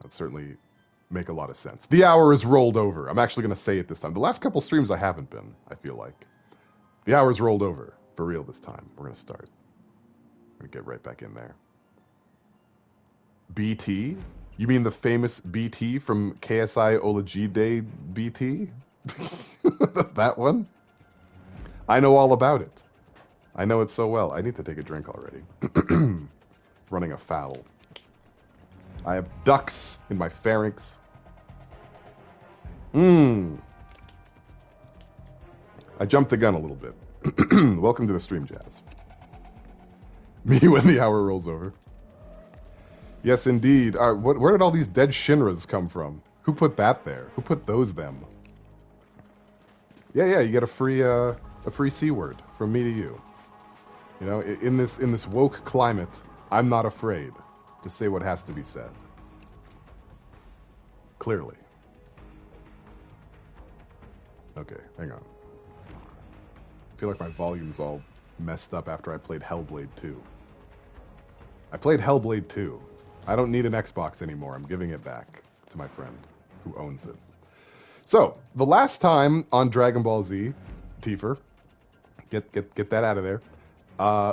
That'd certainly make a lot of sense. The hour is rolled over. I'm actually going to say it this time. The last couple streams I haven't been, I feel like. The hour's rolled over. For real this time. We're going to start. We're going to get right back in there. BT? You mean the famous BT from KSI Olajide BT? That one? I know all about it. I know it so well. I need to take a drink already. Running afoul. I have ducks in my pharynx. I jumped the gun a little bit. Welcome to the stream, Jazz. Me when the hour rolls over. Yes, indeed. Where did all these dead Shinras come from? Who put that there? Who put those them? Yeah, you get a free C word from me to you. You know, in this woke climate, I'm not afraid to say what has to be said. Clearly. Okay, hang on. I feel like my volume's all messed up after I played Hellblade 2. I played Hellblade 2. I don't need an Xbox anymore. I'm giving it back to my friend who owns it. So, the last time on Dragon Ball Z, Tifer, get that out of there.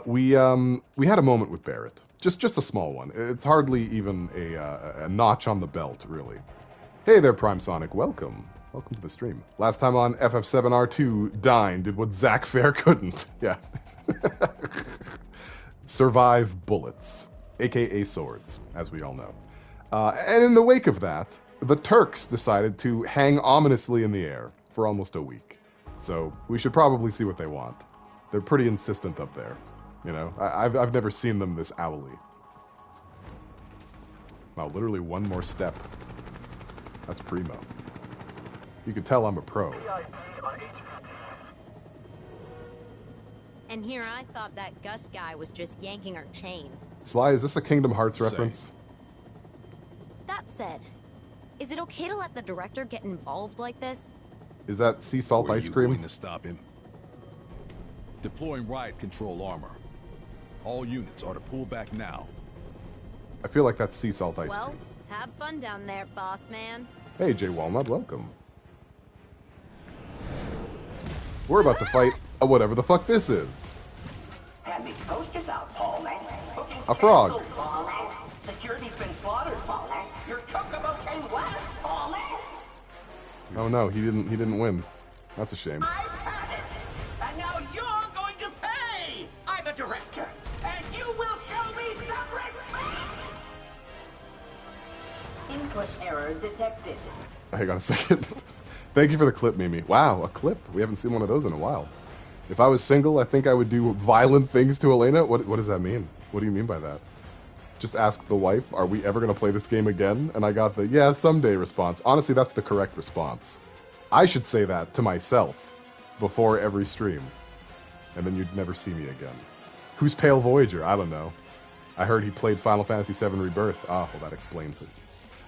We had a moment with Barrett. Just a small one. It's hardly even a notch on the belt, really. Hey there, Prime Sonic. Welcome. Welcome to the stream. Last time on FF7R2, Dine did what Zack Fair couldn't. Yeah. Survive bullets, aka swords, as we all know. And in the wake of that, the Turks decided to hang ominously in the air for almost a week. So we should probably see what they want. They're pretty insistent up there. You know, I've never seen them this owly. Wow, literally one more step. That's primo. You can tell I'm a pro. And here I thought that Gus guy was just yanking our chain. Sly, is this a Kingdom Hearts reference? That said, is it okay to let the director get involved like this? Is that sea salt ice cream? Were you going to stop him? Deploying riot control armor. All units are to pull back now. I feel like that's sea salt ice cream. Well, have fun down there, boss man. Hey, Jay Walnut, welcome. We're about to fight whatever the fuck this is. Hand these posters out, Paul. A frog. Canceled, Paul. Security's been slaughtered, Paul. Your chocobo came last, Paul. Oh no, he didn't win. That's a shame. I've had it, and now you're going to pay. I'm a director, and you will show me some respect. Input error detected. Hang on a second. Thank you for the clip, Mimi. Wow, a clip. We haven't seen one of those in a while. If I was single, I think I would do violent things to Elena. What does that mean? What do you mean by that? Just ask the wife, are we ever going to play this game again? And I got the, yeah, someday response. Honestly, that's the correct response. I should say that to myself before every stream. And then you'd never see me again. Who's Pale Voyager? I don't know. I heard he played Final Fantasy VII Rebirth. Ah, well, that explains it.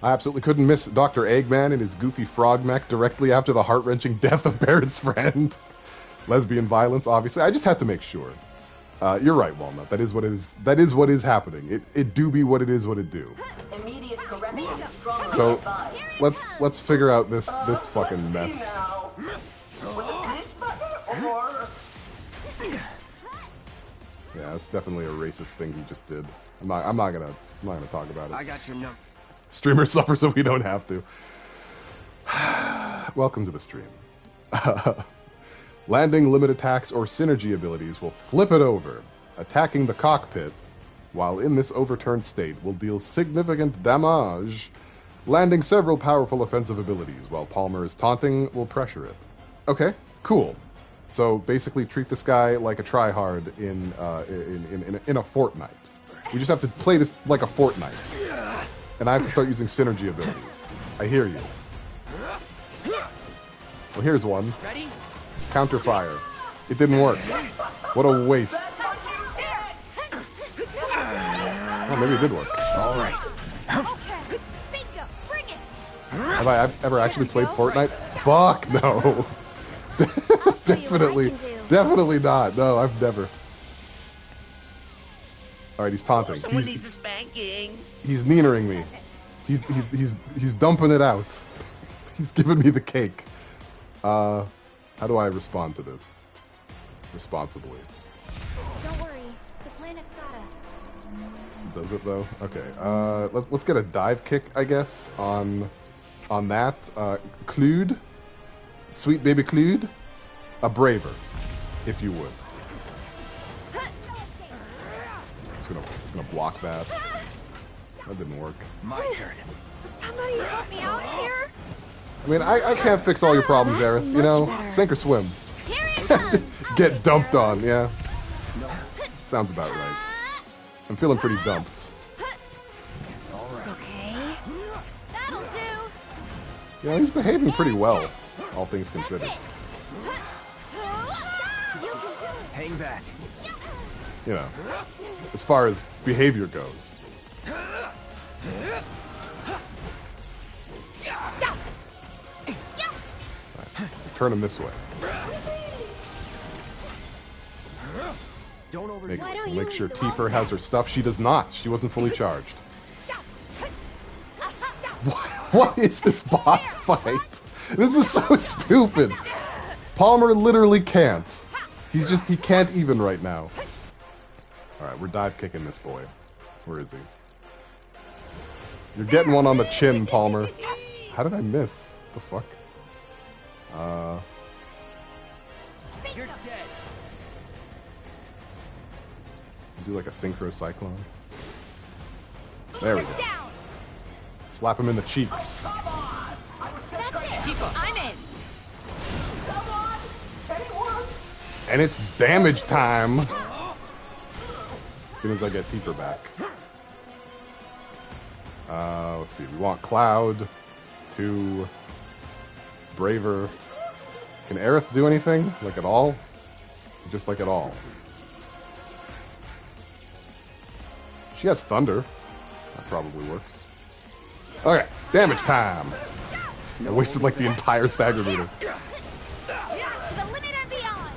I absolutely couldn't miss Dr. Eggman and his goofy frog mech directly after the heart-wrenching death of Barrett's friend. Lesbian violence, obviously. I just had to make sure. You're right, Walnut. That is what is. That is what is happening. It do be what it is. What it do. Immediate correction. So let's figure out this fucking mess. Was it this button or? Yeah, that's definitely a racist thing he just did. I'm not gonna talk about it. I got your number. Streamer suffer so we don't have to. Welcome to the stream. Landing limit attacks or synergy abilities will flip it over. Attacking the cockpit while in this overturned state will deal significant damage. Landing several powerful offensive abilities while Palmer is taunting will pressure it. Okay, cool. So basically treat this guy like a tryhard in a Fortnite. We just have to play this like a Fortnite. And I have to start using synergy abilities. I hear you. Well, here's one. Ready? Counter fire. It didn't work. What a waste. Oh, maybe it did work. All right. Okay, bingo, bring it. Have I ever actually played Fortnite? Fuck no. Definitely not. No, I've never. All right, he's taunting. Someone needs a spanking. He's neanering me. He's dumping it out. He's giving me the cake. How do I respond to this responsibly? Don't worry, the planet's got us. Does it though? Okay. Let's get a dive kick, I guess, on that. Clued, sweet baby Clued, a braver, if you would. Just gonna block that. That didn't work. My turn. Somebody help me out here. I mean, I can't fix all your problems, Aerith. You know, sink or swim. Here it comes. Get dumped on, yeah. Sounds about right. I'm feeling pretty dumped. Okay. That'll do. Yeah, he's behaving pretty well, all things considered. Hang back. You know, as far as behavior goes. Right, turn him this way. Don't over. Make sure Tifa has her stuff. She does not. She wasn't fully charged. What is this boss fight? This is so stupid. Palmer literally can't. He can't even right now. Alright, we're dive kicking this boy. Where is he? You're getting one on the chin, Palmer. How did I miss? The fuck? You're dead. Do like a synchro cyclone. There we go. Slap him in the cheeks. That's it. Tifa, I'm in. And it's damage time. As soon as I get Tifa back. Let's see. We want Cloud to Braver. Can Aerith do anything? Like at all? Just like at all. She has Thunder. That probably works. Okay, damage time. I wasted like the entire stagger meter. To the limit and beyond.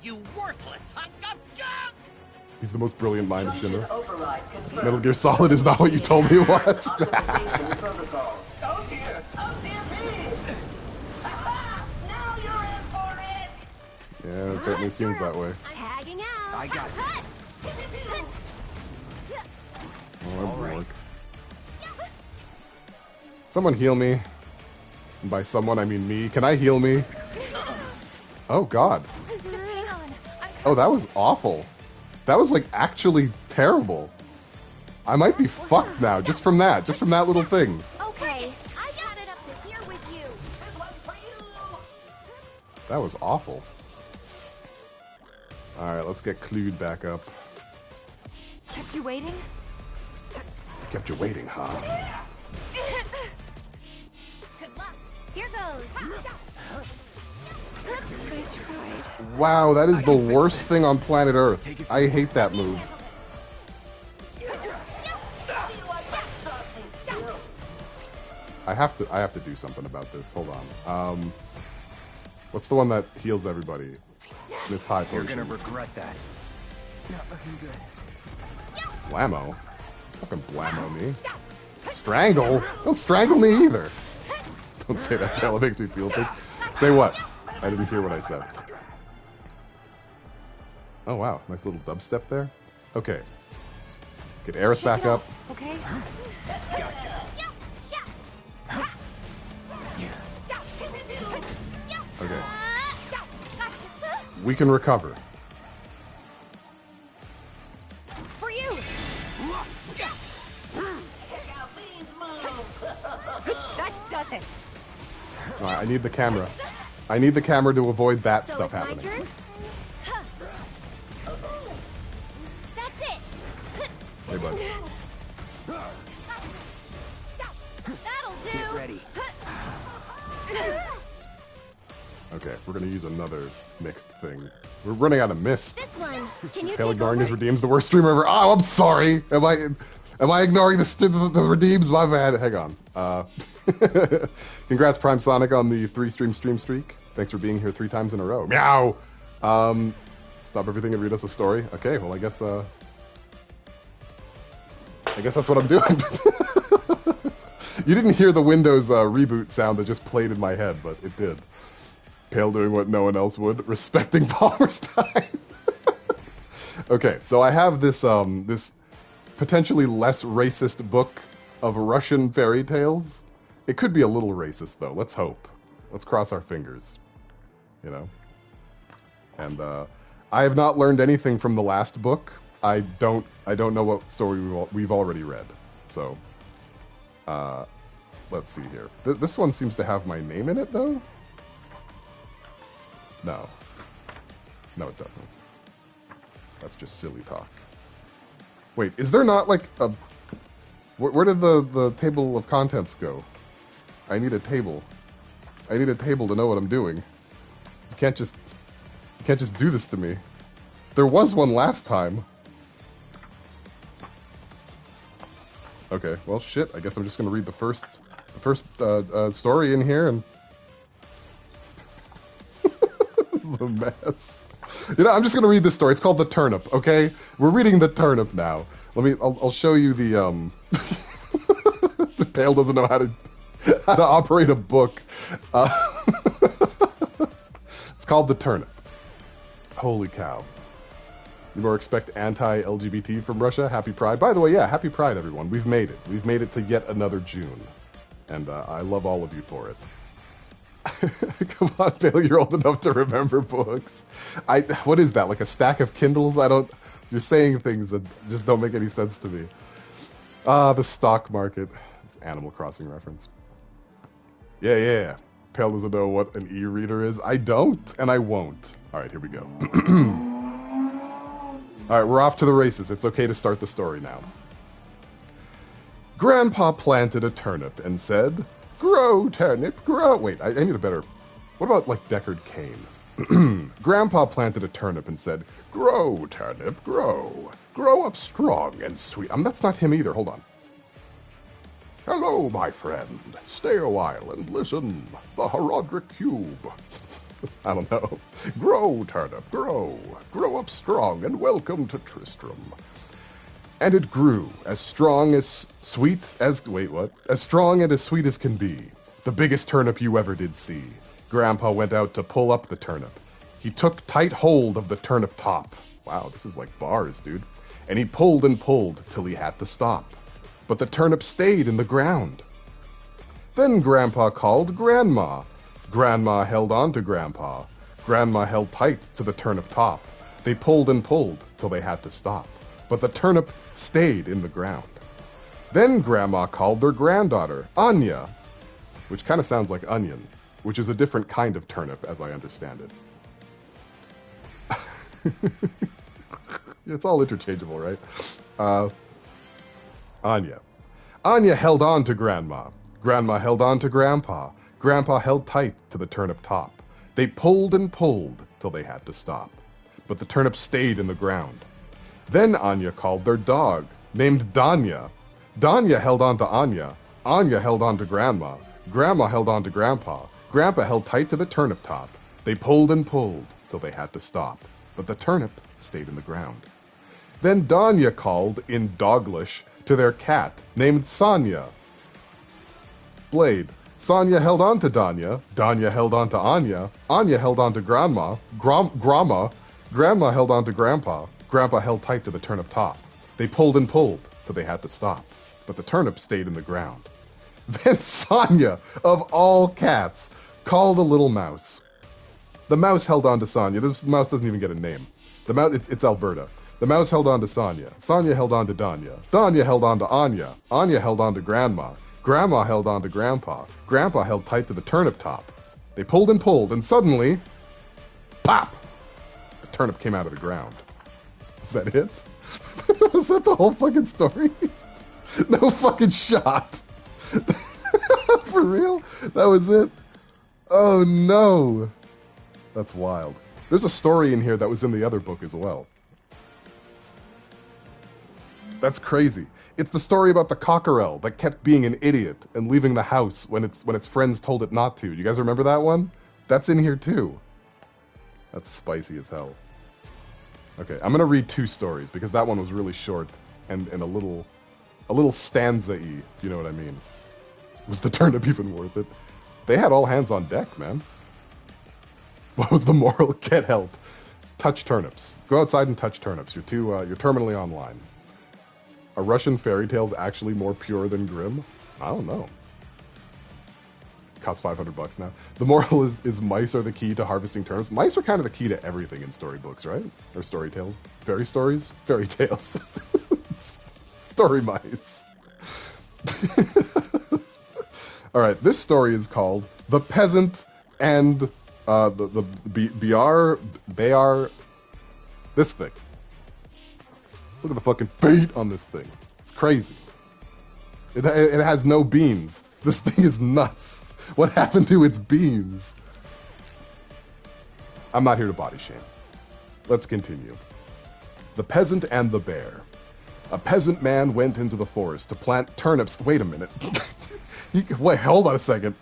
You worthless hunk of junk! He's the most brilliant mind of Shinra. Override confirmed. Metal Gear Solid is not what you told me it was. Authorization protocol. Oh dear! Oh dear me! Now you're in for it! Yeah, it certainly seems that way. Tagging out. I got this. Oh, that would work. Someone heal me. And by someone, I mean me. Can I heal me? Oh, God. Just hang on. Oh, that was awful. That was, like, actually terrible. I might be fucked now, just from that little thing. Okay, I got it up to here with you. That was awful. Alright, let's get Clued back up. Kept you waiting? Kept you waiting, huh? Good luck. Here goes. I tried. Wow, that is the worst thing on planet Earth. I hate that move. I have to do something about this. Hold on. What's the one that heals everybody? Miss High You're Potion. gonna regret that. Not looking good. Blammo? Fucking blammo me. Strangle? Don't strangle me either. Don't say that, Cal. It makes me feel things. Say what? I didn't hear what I said. Oh wow, nice little dubstep there. Okay. Get Aerith back up. Okay. Okay. We can recover. For you. That does it. Alright, I need the camera. I need the camera to avoid that So stuff it's my happening. turn? Huh. That's it. Hey, bud. That'll do. Get ready. Okay, we're gonna use another mixed thing. We're running out of mist. This one. Can you Pale take ignoring over? his redeems, the worst streamer ever. Oh, I'm sorry. Am I ignoring the redeems? My bad. Hang on. Congrats, Prime Sonic, on the 3-stream streak. Thanks for being here 3 times in a row. Meow. Stop everything and read us a story. Okay, well, I guess I guess that's what I'm doing. You didn't hear the Windows reboot sound that just played in my head, but it did. Pale doing what no one else would, respecting Palmer's time. Okay, so I have this this potentially less racist book of Russian fairy tales. It could be a little racist though. Let's hope. Let's cross our fingers. You know. And I have not learned anything from the last book. I don't know what story we've already read. So, let's see here. This one seems to have my name in it though. No, it doesn't. That's just silly talk. Wait, is there not like a... Where did the table of contents go? I need a table. I need a table to know what I'm doing. You can't just do this to me. There was one last time. Okay, well shit, I guess I'm just gonna read the first story in here and... This is a mess. You know, I'm just gonna read this story. It's called The Turnip, okay? We're reading The Turnip now. I'll show you the, Pale doesn't know how to operate a book. It's called The Turnip. Holy cow. You more expect anti-LGBT from Russia? Happy Pride. By the way, yeah, happy Pride, everyone. We've made it. We've made it to yet another June. And I love all of you for it. Come on, Pale, you're old enough to remember books. What is that, like a stack of Kindles? You're saying things that just don't make any sense to me. The stock market. It's Animal Crossing reference. Yeah. Pale doesn't know what an e-reader is. I don't, and I won't. Alright, here we go. Alright, we're off to the races. It's okay to start the story now. Grandpa planted a turnip and said, "Grow, turnip, grow." Wait, I need a better... What about, like, Deckard Cain? Grandpa planted a turnip and said, "Grow, turnip, grow. Grow up strong and sweet." That's not him either. Hold on. "Hello, my friend. Stay a while and listen. The Herodric Cube." I don't know. "Grow, turnip, grow. Grow up strong and welcome to Tristram." And it grew, as strong as sweet as... Wait, what? As strong and as sweet as can be. The biggest turnip you ever did see. Grandpa went out to pull up the turnip. He took tight hold of the turnip top. Wow, this is like bars, dude. And he pulled and pulled till he had to stop. But the turnip stayed in the ground. Then Grandpa called Grandma. Grandma held on to Grandpa. Grandma held tight to the turnip top. They pulled and pulled till they had to stop. But the turnip stayed in the ground. Then Grandma called their granddaughter, Anya, which kind of sounds like onion, which is a different kind of turnip, as I understand it. It's all interchangeable, right? Anya. Anya held on to Grandma. Grandma held on to Grandpa. Grandpa held tight to the turnip top. They pulled and pulled till they had to stop. But the turnip stayed in the ground. Then Anya called their dog, named Danya. Danya held on to Anya. Anya held on to Grandma. Grandma held on to Grandpa. Grandpa held tight to the turnip top. They pulled and pulled till they had to stop. But the turnip stayed in the ground. Then Danya called, in Doglish, to their cat, named Sonya. Blade. Sonya held on to Danya. Danya held on to Anya. Anya held on to Grandma. Grandma held on to Grandpa. Grandpa held tight to the turnip top. They pulled and pulled till they had to stop. But the turnip stayed in the ground. Then Sonya, of all cats, called a little mouse. The mouse held on to Sonya. This mouse doesn't even get a name. The mouse, it's Alberta. The mouse held on to Sonya. Sonya held on to Danya. Danya held on to Anya. Anya held on to Grandma. Grandma held on to Grandpa. Grandpa held tight to the turnip top. They pulled and suddenly, pop! The turnip came out of the ground. Is that it? Was that the whole fucking story? No fucking shot. For real? That was it? Oh no. That's wild. There's a story in here that was in the other book as well. That's crazy. It's the story about the cockerel that kept being an idiot and leaving the house when its friends told it not to. You guys remember that one? That's in here too. That's spicy as hell. Okay, I'm gonna read two stories because that one was really short and a little A little stanza-y, if you know what I mean. Was the turnip even worth it? They had all hands on deck, man. What was the moral? Get help. Touch turnips. Go outside and touch turnips. You're terminally online. Are Russian fairy tales actually more pure than grim? I don't know. Costs $500 now. The moral is mice are the key to harvesting turnips. Mice are kind of the key to everything in storybooks, right? Or story tales. Fairy stories? Fairy tales. Story mice. Alright, this story is called The Peasant and the Bayar, this thing. Look at the fucking fate on this thing. It's crazy. It has no beans. This thing is nuts. What happened to its beans? I'm not here to body shame. Let's continue. The Peasant and the Bear. A peasant man went into the forest to plant turnips. Wait a minute. Wait, hold on a second.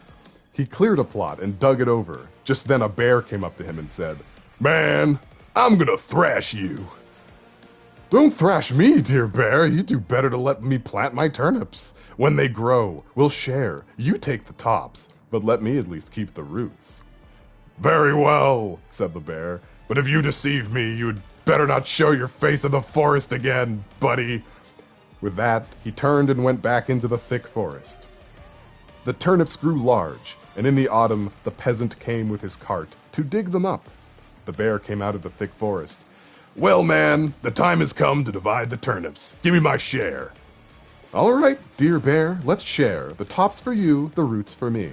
He cleared a plot and dug it over. Just then a bear came up to him and said, "Man, I'm gonna thrash you." "Don't thrash me, dear bear. You do better to let me plant my turnips. When they grow, we'll share. You take the tops, but let me at least keep the roots." "Very well," said the bear. "But if you deceive me, you'd better not show your face in the forest again, buddy." With that, he turned and went back into the thick forest. The turnips grew large, and in the autumn the peasant came with his cart to dig them up. The bear came out of the thick forest. "Well, man, the time has come to divide the turnips. Give me my share." "All right, dear bear, let's share. The tops for you, the roots for me."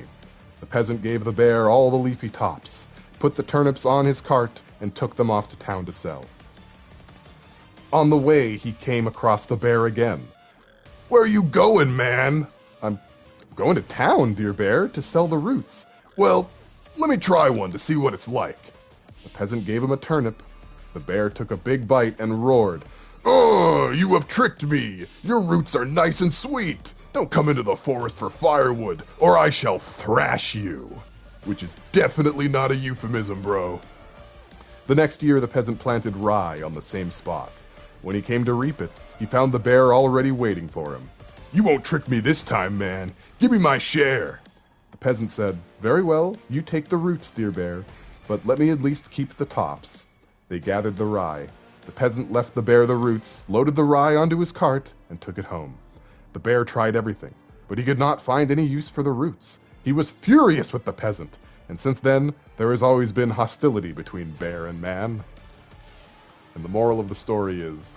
The peasant gave the bear all the leafy tops, put the turnips on his cart, and took them off to town to sell. On the way, he came across the bear again. "Where are you going, man?" "I'm going to town, dear bear, to sell the roots." "Well, let me try one to see what it's like." The peasant gave him a turnip. The bear took a big bite and roared, "Oh, you have tricked me! Your roots are nice and sweet! Don't come into the forest for firewood, or I shall thrash you!" Which is definitely not a euphemism, bro. The next year, the peasant planted rye on the same spot. When he came to reap it, he found the bear already waiting for him. "You won't trick me this time, man. Give me my share." The peasant said, "Very well, you take the roots, dear bear, but let me at least keep the tops." They gathered the rye. The peasant left the bear the roots, loaded the rye onto his cart, and took it home. The bear tried everything, but he could not find any use for the roots. He was furious with the peasant, and since then, there has always been hostility between bear and man. And the moral of the story is,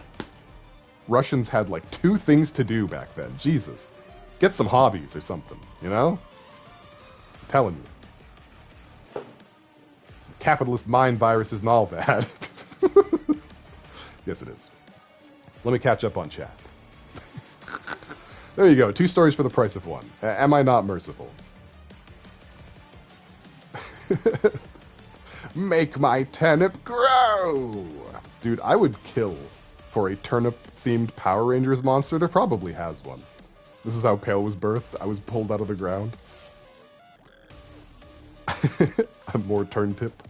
Russians had like 2 things to do back then. Jesus. Get some hobbies or something, you know? I'm telling you. Capitalist mind viruses and all that. Yes, it is. Let me catch up on chat. There you go. 2 stories for the price of 1. Am I not merciful? Make my turnip grow! Dude, I would kill for a turnip-themed Power Rangers monster. There probably has one. This is how Pale was birthed. I was pulled out of the ground. I'm more turnip.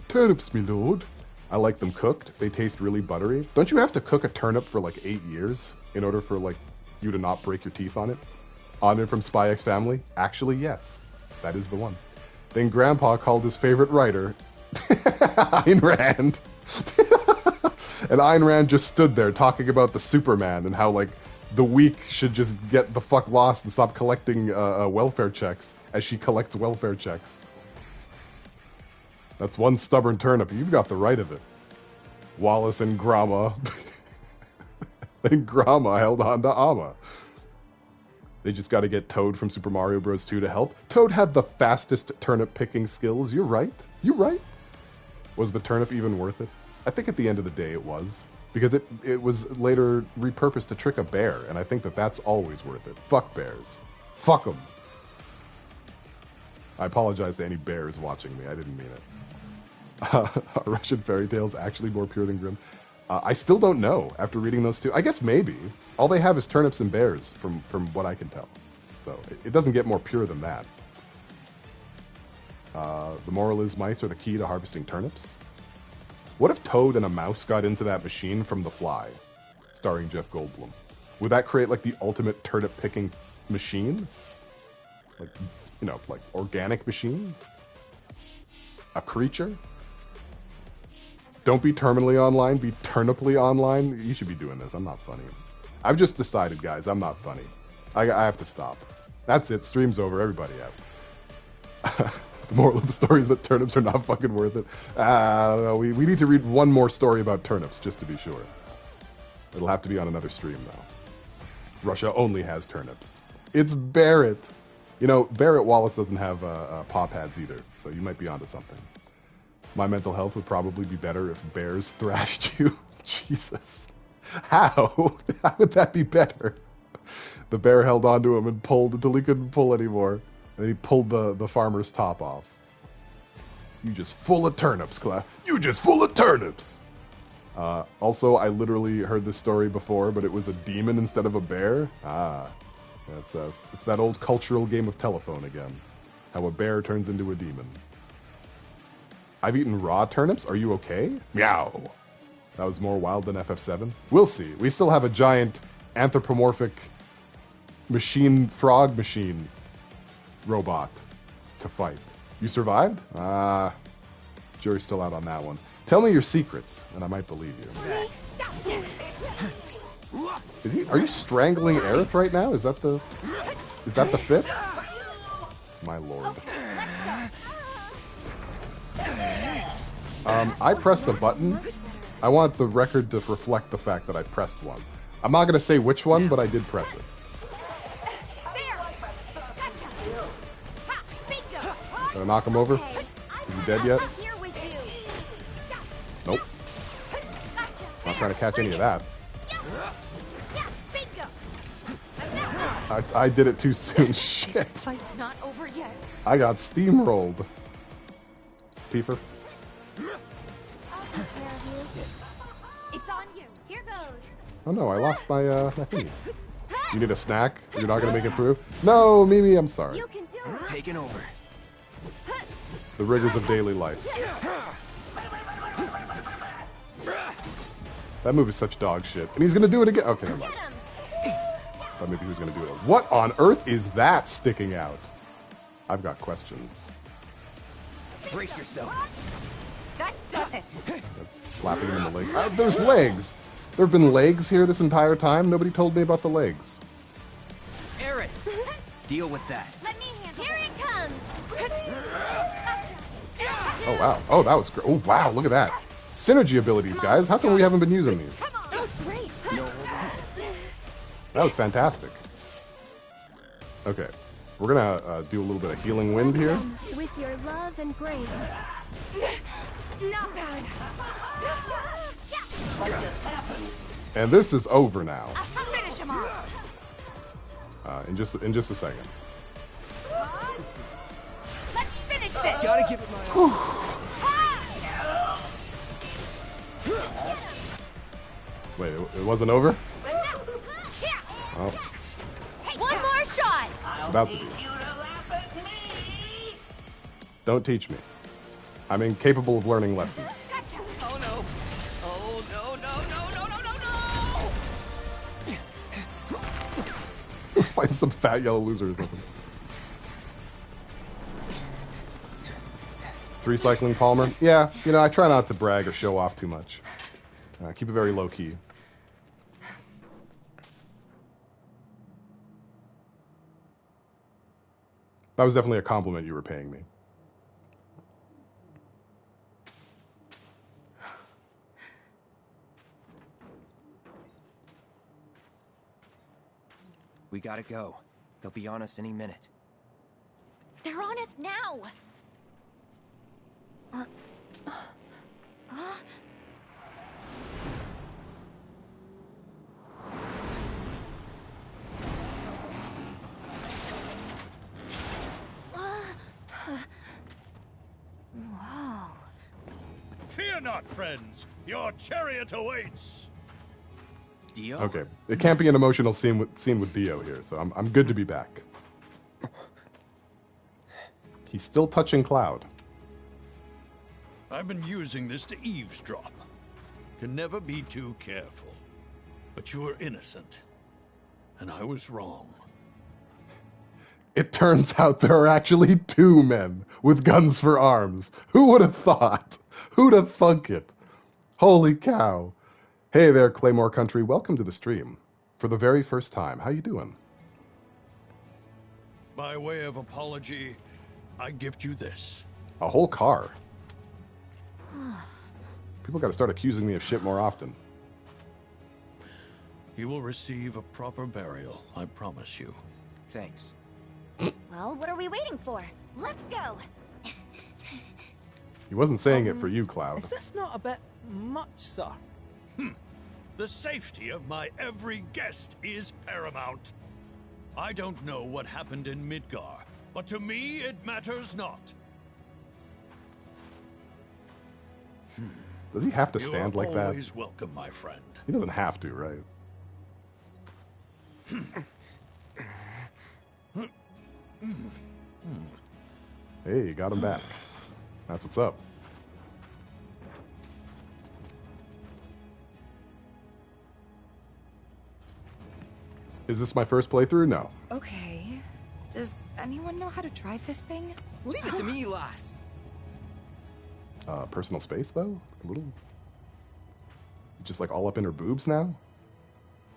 Turnips, me lord. I like them cooked. They taste really buttery. Don't you have to cook a turnip for like 8 years in order for like you to not break your teeth on it? Honor from Spy X Family? Actually, yes. That is the one. Then Grandpa called his favorite writer Ayn Rand. And Ayn Rand just stood there talking about the Superman and how like the weak should just get the fuck lost and stop collecting welfare checks as she collects welfare checks. That's one stubborn turnip. You've got the right of it. Wallace and Grandma. Then Grandma held on to Amma. They just got to get Toad from Super Mario Bros. 2 to help. Toad had the fastest turnip picking skills. You're right. You're right. Was the turnip even worth it? I think at the end of the day it was. Because it was later repurposed to trick a bear, and I think that that's always worth it. Fuck bears. Fuck them. I apologize to any bears watching me. I didn't mean it. Are Russian fairy tales actually more pure than grim? I still don't know after reading those 2. I guess maybe. All they have is turnips and bears, from what I can tell. So it doesn't get more pure than that. The moral is mice are the key to harvesting turnips. What if Toad and a mouse got into that machine from The Fly, starring Jeff Goldblum? Would that create like the ultimate turnip picking machine? Like, you know, like organic machine? A creature? Don't be terminally online, be turniply online. You should be doing this. I'm not funny. I've just decided, guys, I'm not funny. I have to stop. That's it. Stream's over. Everybody out. The moral of the story is that turnips are not fucking worth it. No, we need to read one more story about turnips, just to be sure. It'll have to be on another stream, though. Russia only has turnips. It's Barrett. You know, Barrett Wallace doesn't have paw pads either, so you might be onto something. My mental health would probably be better if bears thrashed you. Jesus. How? How would that be better? The bear held onto him and pulled until he couldn't pull anymore. And then he pulled the farmer's top off. You just full of turnips, Cla. You just full of turnips! Also, I literally heard this story before, but it was a demon instead of a bear. It's that old cultural game of telephone again. How a bear turns into a demon. I've eaten raw turnips. Are you okay? Meow. That was more wild than FF7. We'll see. We still have a giant anthropomorphic frog machine robot to fight. You survived? Jury's still out on that one. Tell me your secrets, and I might believe you. Are you strangling Aerith right now? Is that the fifth? My lord. I pressed a button. I want the record to reflect the fact that I pressed one. I'm not going to say which one, but I did press it. Gonna knock him over? Is he dead yet? Nope. Not trying to catch any of that. I did it too soon. Shit. This fight's not over yet. I got steamrolled. Tifa. It's on you. Here goes. Oh no, I lost my thingy. You need a snack? You're not gonna make it through? No, Mimi, I'm sorry. You can do it. Taking over. The rigors of daily life. That move is such dog shit. And he's gonna do it again. Okay, never mind. Thought maybe he was gonna do it. What on earth is that sticking out? I've got questions. Brace yourself. That does it. Slapping him in the leg. There's legs. There have been legs here this entire time. Nobody told me about the legs. Aaron, deal with that. Let me handle Here it comes. Oh wow. Oh, that was great. Oh wow, look at that. Synergy abilities, guys. How come we haven't been using these? That was great. That was fantastic. Okay. We're gonna do a little bit of healing wind here. With your love and grace. Not bad. And this is over now. Finish him off. In just a second. Let's finish this. Gotta give it my all. Wait, it wasn't over? Oh, One more shot. it's about to be. Don't teach me. I'm incapable of learning lessons. Gotcha. Oh no. Oh no. Find some fat yellow loser or something. 3 cycling Palmer? Yeah, you know, I try not to brag or show off too much. Keep it very low key. That was definitely a compliment you were paying me. We gotta go. They'll be on us any minute. They're on us now. Wow. Fear not, friends. Your chariot awaits. Dio? Okay, it can't be an emotional scene with Dio here, so I'm good to be back. He's still touching Cloud. I've been using this to eavesdrop. Can never be too careful. But you're innocent. and I was wrong. It turns out there are actually 2 men with guns for arms. Who would have thought? Who'd have thunk it? Holy cow. Hey there, Claymore Country. Welcome to the stream. For the very first time, how you doing? By way of apology, I gift you this. A whole car. People gotta start accusing me of shit more often. You will receive a proper burial, I promise you. Thanks. Well, what are we waiting for? Let's go! He wasn't saying it for you, Cloud. Is this not a bit much, sir? The safety of my every guest is paramount. I don't know what happened in Midgar, but to me it matters not. Does he have to stand like You're that? always welcome, my friend. He doesn't have to, right? Hey, you got him back. That's what's up. Is this my first playthrough? No. Okay. Does anyone know how to drive this thing? Leave it to me, lass. Personal space, though? A little... Just like all up in her boobs now?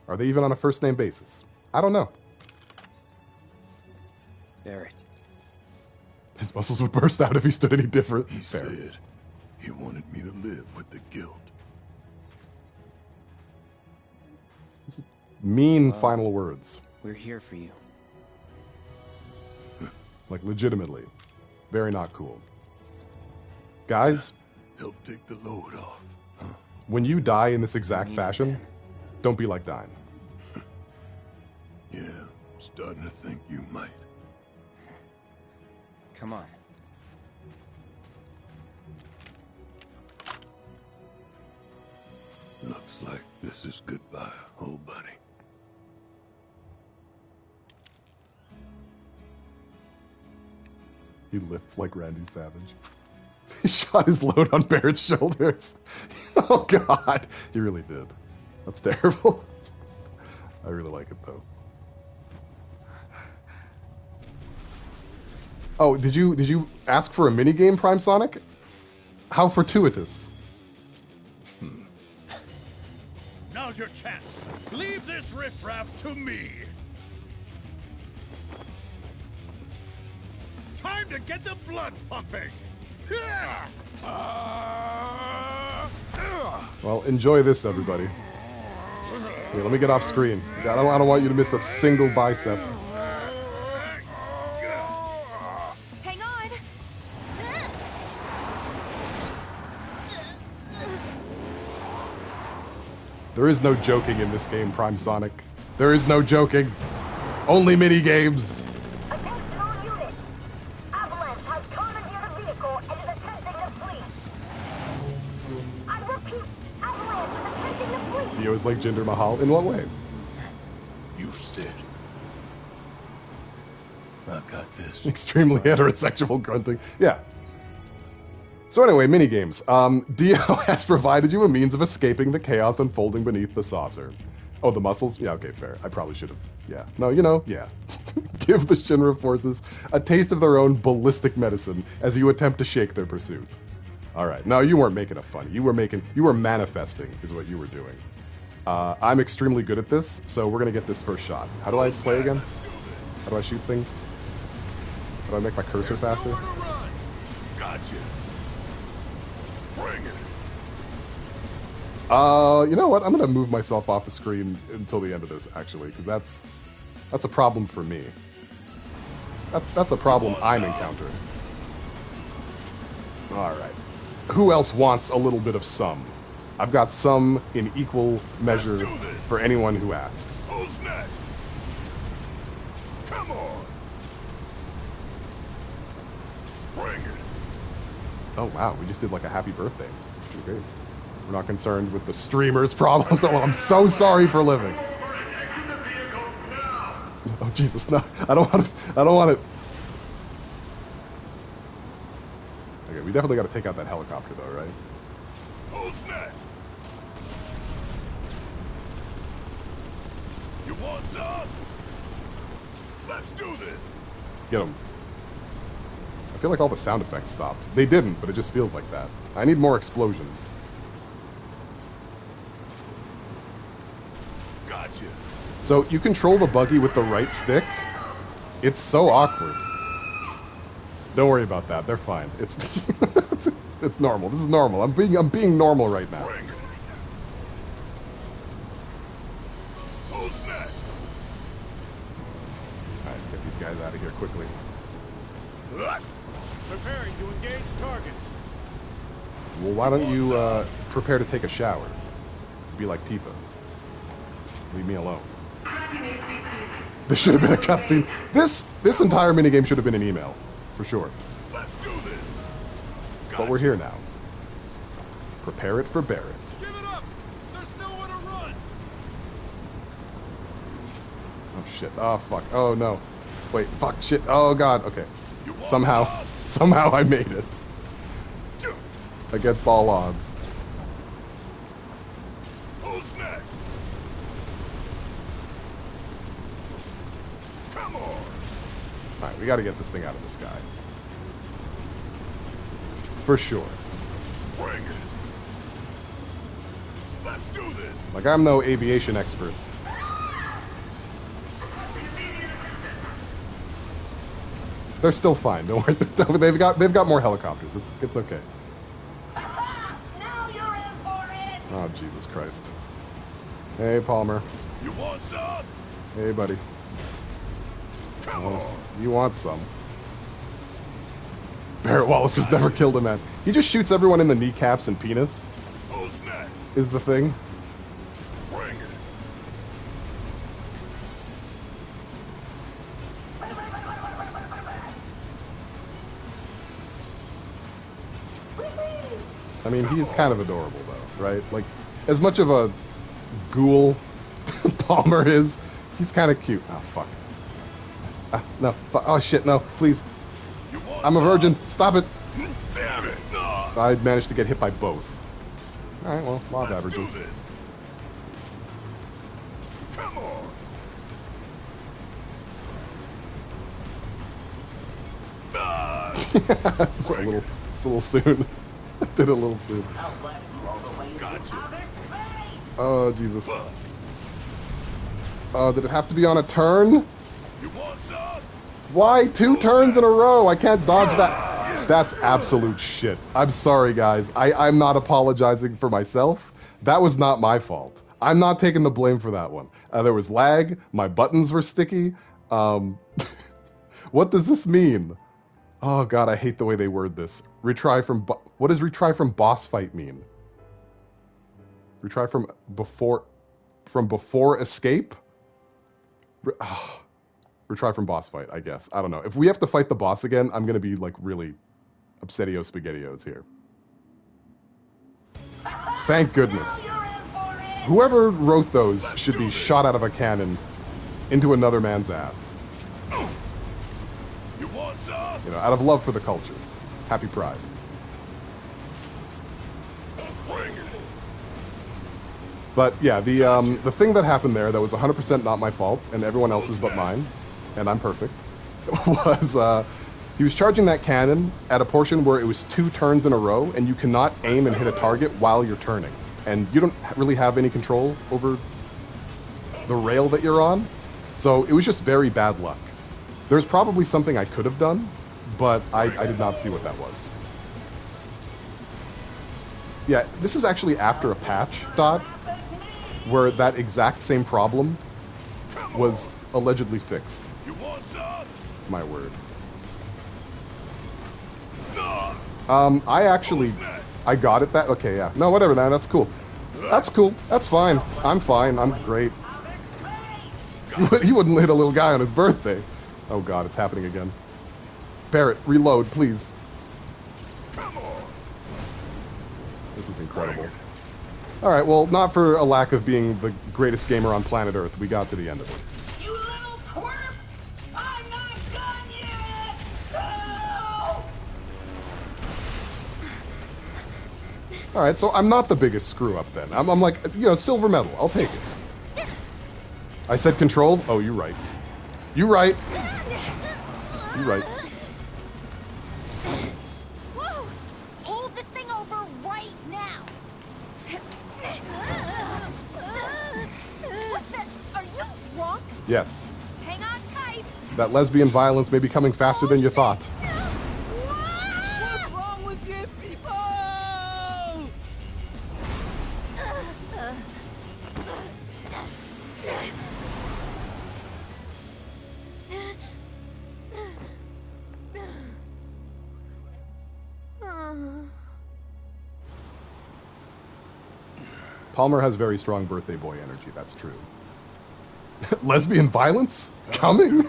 Are they even on a first name basis? I don't know. Barrett. His muscles would burst out if he stood any different. He Fair. said he wanted me to live with the guilt. Mean final words. We're here for you. Like, legitimately. Very not cool. Guys, Help take the load off. when you die in this exact Mean fashion, man. don't be like dying. Yeah, starting to think you might. Come on. Looks like this is goodbye, old buddy. He lifts like Randy Savage. He shot his load on Barrett's shoulders. Oh, God. He really did. That's terrible. I really like it, though. Oh, did you ask for a minigame, Prime Sonic? How fortuitous. Now's your chance. Leave this riffraff to me. Time to get the blood pumping. Yeah! Well, enjoy this, everybody. Here, let me get off screen. I don't want you to miss a single bicep. Hang on! There is no joking in this game, Prime Sonic. There is no joking. Only mini games. Attention all units! Avalanche has commandeered a vehicle and is attempting to flee. I repeat, Avalanche is attempting to flee. Dio is like Jinder Mahal. In what way? You sit. I got this. Extremely heterosexual grunting. Yeah. So anyway, minigames. Dio has provided you a means of escaping the chaos unfolding beneath the saucer. Oh, the muscles? Yeah, okay, fair. I probably should have. Yeah. No, you know, yeah. Give the Shinra forces a taste of their own ballistic medicine as you attempt to shake their pursuit. All right. No, you weren't making a funny. You were manifesting is what you were doing. I'm extremely good at this, so we're going to get this first shot. How do I play again? How do I shoot things? How do I make my cursor faster? Gotcha. Bring it. You know what? I'm gonna move myself off the screen until the end of this, actually, because that's a problem for me. That's a problem I'm encountering. All right. Who else wants a little bit of some? I've got some in equal measure for anyone who asks. Who's next? Come on. Bring it. Oh wow, we just did like a happy birthday. Pretty great. We're not concerned with the streamer's problems. Oh, I'm so sorry for living. Oh Jesus, no! I don't want it. Okay, we definitely got to take out that helicopter, though, right? Who's next? You want some? Let's do this. Get him. I feel like all the sound effects stopped. They didn't, but it just feels like that. I need more explosions. Gotcha. So you control the buggy with the right stick. It's so awkward. Don't worry about that. They're fine. It's it's normal. This is normal. I'm being normal right now. Bring it. Who's next? Alright, get these guys out of here quickly. Preparing to engage targets. Well, why don't you prepare to take a shower? Be like Tifa. Leave me alone. This should have been a cutscene. This entire minigame should have been an email, for sure. Let's do this. But we're here now. Prepare it for Barrett. Give it up. There's nowhere to run. Oh shit. Oh fuck. Oh no. Wait. Fuck. Shit. Oh god. Okay. Somehow I made it. Against all odds. Who's next? Come on. Alright, we gotta get this thing out of the sky. For sure. Bring it. Let's do this. Like, I'm no aviation expert. They're still fine. Don't worry. They've got more helicopters. It's okay. Now you're in for it! Oh Jesus Christ. Hey Palmer. You want some? Hey buddy. Come on. You want some? Barrett Wallace has never killed a man. He just shoots everyone in the kneecaps and penis. Who's next? Is the thing. Bring it. I mean, he's kind of adorable though, right? Like, as much of a ghoul Palmer is, he's kind of cute. Oh fuck. No. Oh shit. No. Please. I'm a virgin. Stop it. Damn it. No. I managed to get hit by both. All right. Well, law of Let's averages. do this. Come on. It's a little soon. Did it a little soon. Gotcha. Oh Jesus. Oh, did it have to be on a turn? You want some? Why 2 turns in a row? I can't dodge that. That's absolute shit. I'm sorry, guys. I'm not apologizing for myself. That was not my fault. I'm not taking the blame for that one. There was lag. My buttons were sticky. What does this mean? Oh god, I hate the way they word this. Retry from... What does retry from boss fight mean? Retry from before... From before escape? Retry from boss fight, I guess. I don't know. If we have to fight the boss again, I'm going to be, like, really upsetio spaghettios here. Thank goodness. Whoever wrote those should be shot out of a cannon into another man's ass. You want some? You know, out of love for the culture. Happy Pride. Bring it. But yeah, the thing that happened there that was 100% not my fault and everyone else's but mine, and I'm perfect, was he was charging that cannon at a portion where it was 2 turns in a row, and you cannot aim and hit a target while you're turning, and you don't really have any control over the rail that you're on. So it was just very bad luck. There's probably something I could have done, but I did not see what that was. Yeah, this is actually after a patch, Dot, where that exact same problem was allegedly fixed. You want some? My word. No. I got it that... Okay, yeah. No, whatever, man. That's cool. That's cool. That's fine. I'm fine. I'm great. He wouldn't hit a little guy on his birthday. Oh god, it's happening again. Barrett, reload, please. Come on. This is incredible. Alright, well, not for a lack of being the greatest gamer on planet Earth, we got to the end of it. You little twerps! I'm not done yet! No! Alright, so I'm not the biggest screw-up then. I'm like, you know, silver medal. I'll take it. I said control? Oh, you're right. You're right. You're right. Whoa! Hold this thing over right now! What the? Are you drunk? Yes. Hang on tight! That lesbian violence may be coming faster than you thought. What's wrong with you people? Palmer has very strong birthday boy energy, that's true. Lesbian violence? Coming?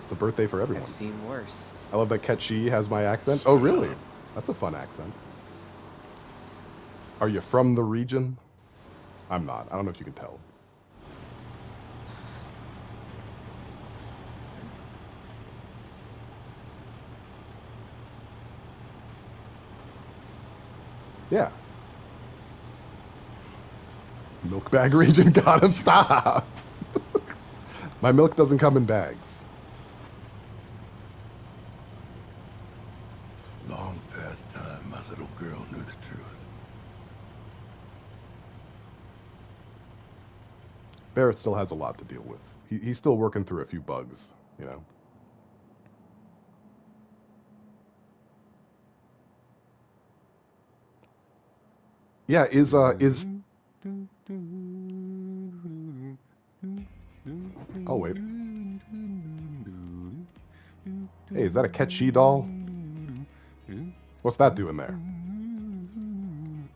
It's a birthday for everyone. I've seen worse. I love that Ketchi has my accent. Oh, really? That's a fun accent. Are you from the region? I'm not. I don't know if you can tell. Yeah. Milk bag region got him. Stop. My milk doesn't come in bags. Long past time my little girl knew the truth. Barrett still has a lot to deal with. He's still working through a few bugs, you know. Yeah, is I'll wait. Hey, is that a Ketchi doll? What's that doing there?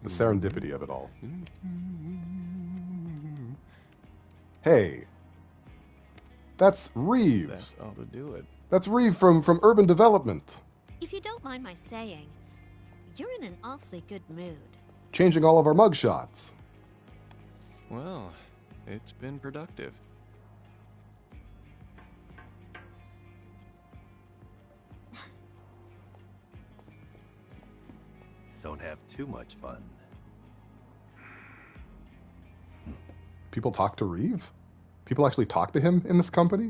The serendipity of it all. Hey, that's Reeves. That's all to do it. That's Reeve from Urban Development. If you don't mind my saying, you're in an awfully good mood. Changing all of our mugshots. Well, it's been productive. Don't have too much fun. People talk to Reeve? People actually talk to him in this company?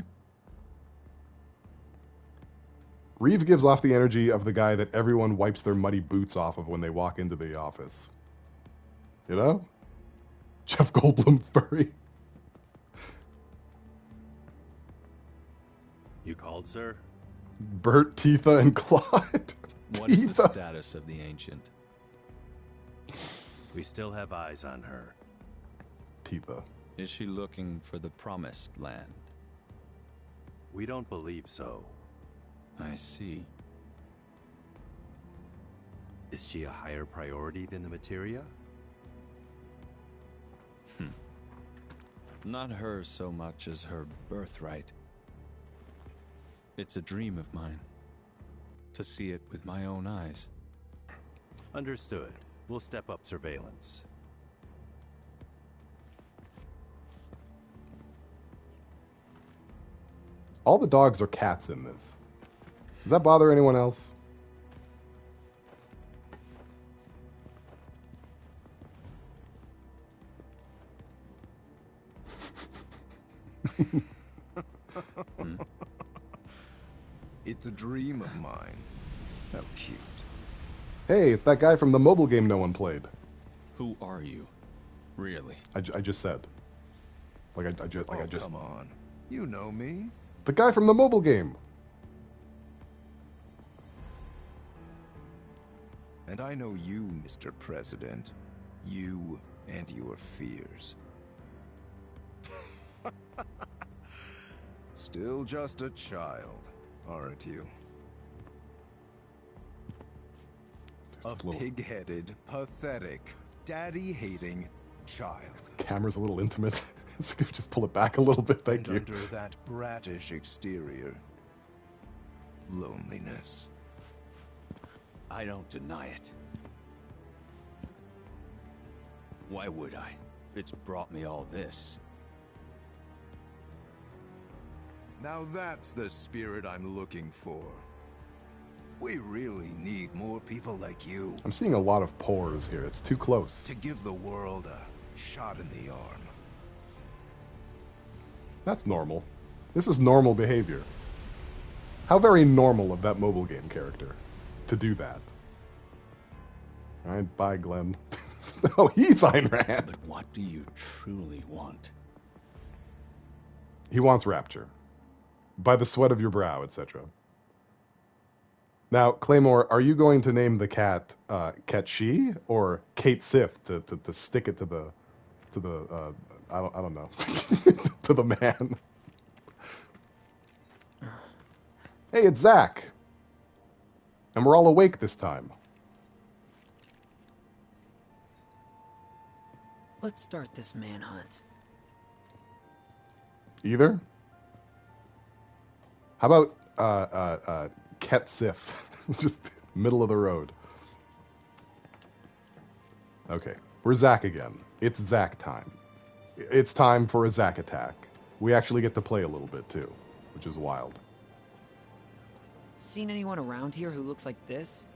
Reeve gives off the energy of the guy that everyone wipes their muddy boots off of when they walk into the office. You know? Jeff Goldblum furry. You called, sir? Bert, Tifa, and Claude. What is the status of the Ancient? We still have eyes on her. Tifa. Is she looking for the Promised Land? We don't believe so. I see. Is she a higher priority than the materia? Not her so much as her birthright. It's a dream of mine. To see it with my own eyes. Understood. We'll step up surveillance. All the dogs are cats in this. Does that bother anyone else? It's a dream of mine. How cute. Hey, it's that guy from the mobile game no one played. Who are you? Really? I just said. I just. Come on. You know me. The guy from the mobile game. And I know you, Mr. President. You and your fears. Still just a child, aren't you? A pig-headed, pathetic, daddy-hating child. Camera's a little intimate. Just pull it back a little bit, thank you. Under that bratish exterior, loneliness. I don't deny it. Why would I? It's brought me all this. Now that's the spirit I'm looking for. We really need more people like you. I'm seeing a lot of pores here. It's too close. To give the world a Shot in the arm. That's normal. This is normal behavior. How very normal of that mobile game character to do that. Alright, bye, Glenn. Oh, he's Ayn Rand. But what do you truly want? He wants rapture. By the sweat of your brow, etc. Now, Claymore, are you going to name the cat Cat She or Kate Sith to stick it to the I don't know to the man? Hey, it's Zack, and we're all awake this time. Let's start this manhunt. Either? How about Ket Sith? Just middle of the road. Okay, we're Zack again. It's Zack time. It's time for a Zack attack. We actually get to play a little bit too, which is wild. Seen anyone around here who looks like this?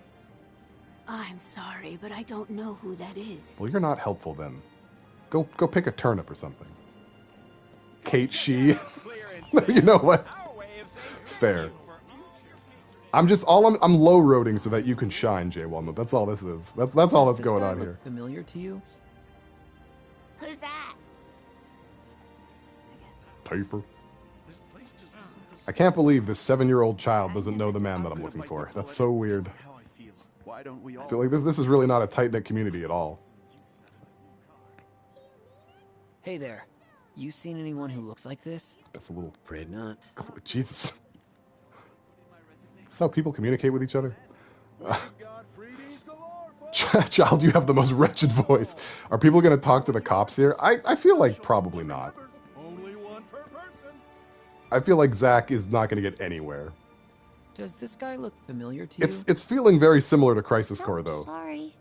I'm sorry, but I don't know who that is. Well, you're not helpful then. Go pick a turnip or something. Kate She. You know what? Fair. I'm low roading so that you can shine, Jay Walnut. That's all this is. That's all that's going on here. Familiar to you? Who's that? Paper. I can't believe this 7-year-old child doesn't know the man that I'm looking for. That's so weird. I feel like this is really not a tight-knit community at all. Hey there. You seen anyone who looks like this? That's a little... Afraid not. Jesus. That's how people communicate with each other? Child, you have the most wretched voice. Are people going to talk to the cops here? I feel like probably not. I feel like Zack is not going to get anywhere. Does this guy look familiar to you? It's feeling very similar to Crisis Core, though. Sorry.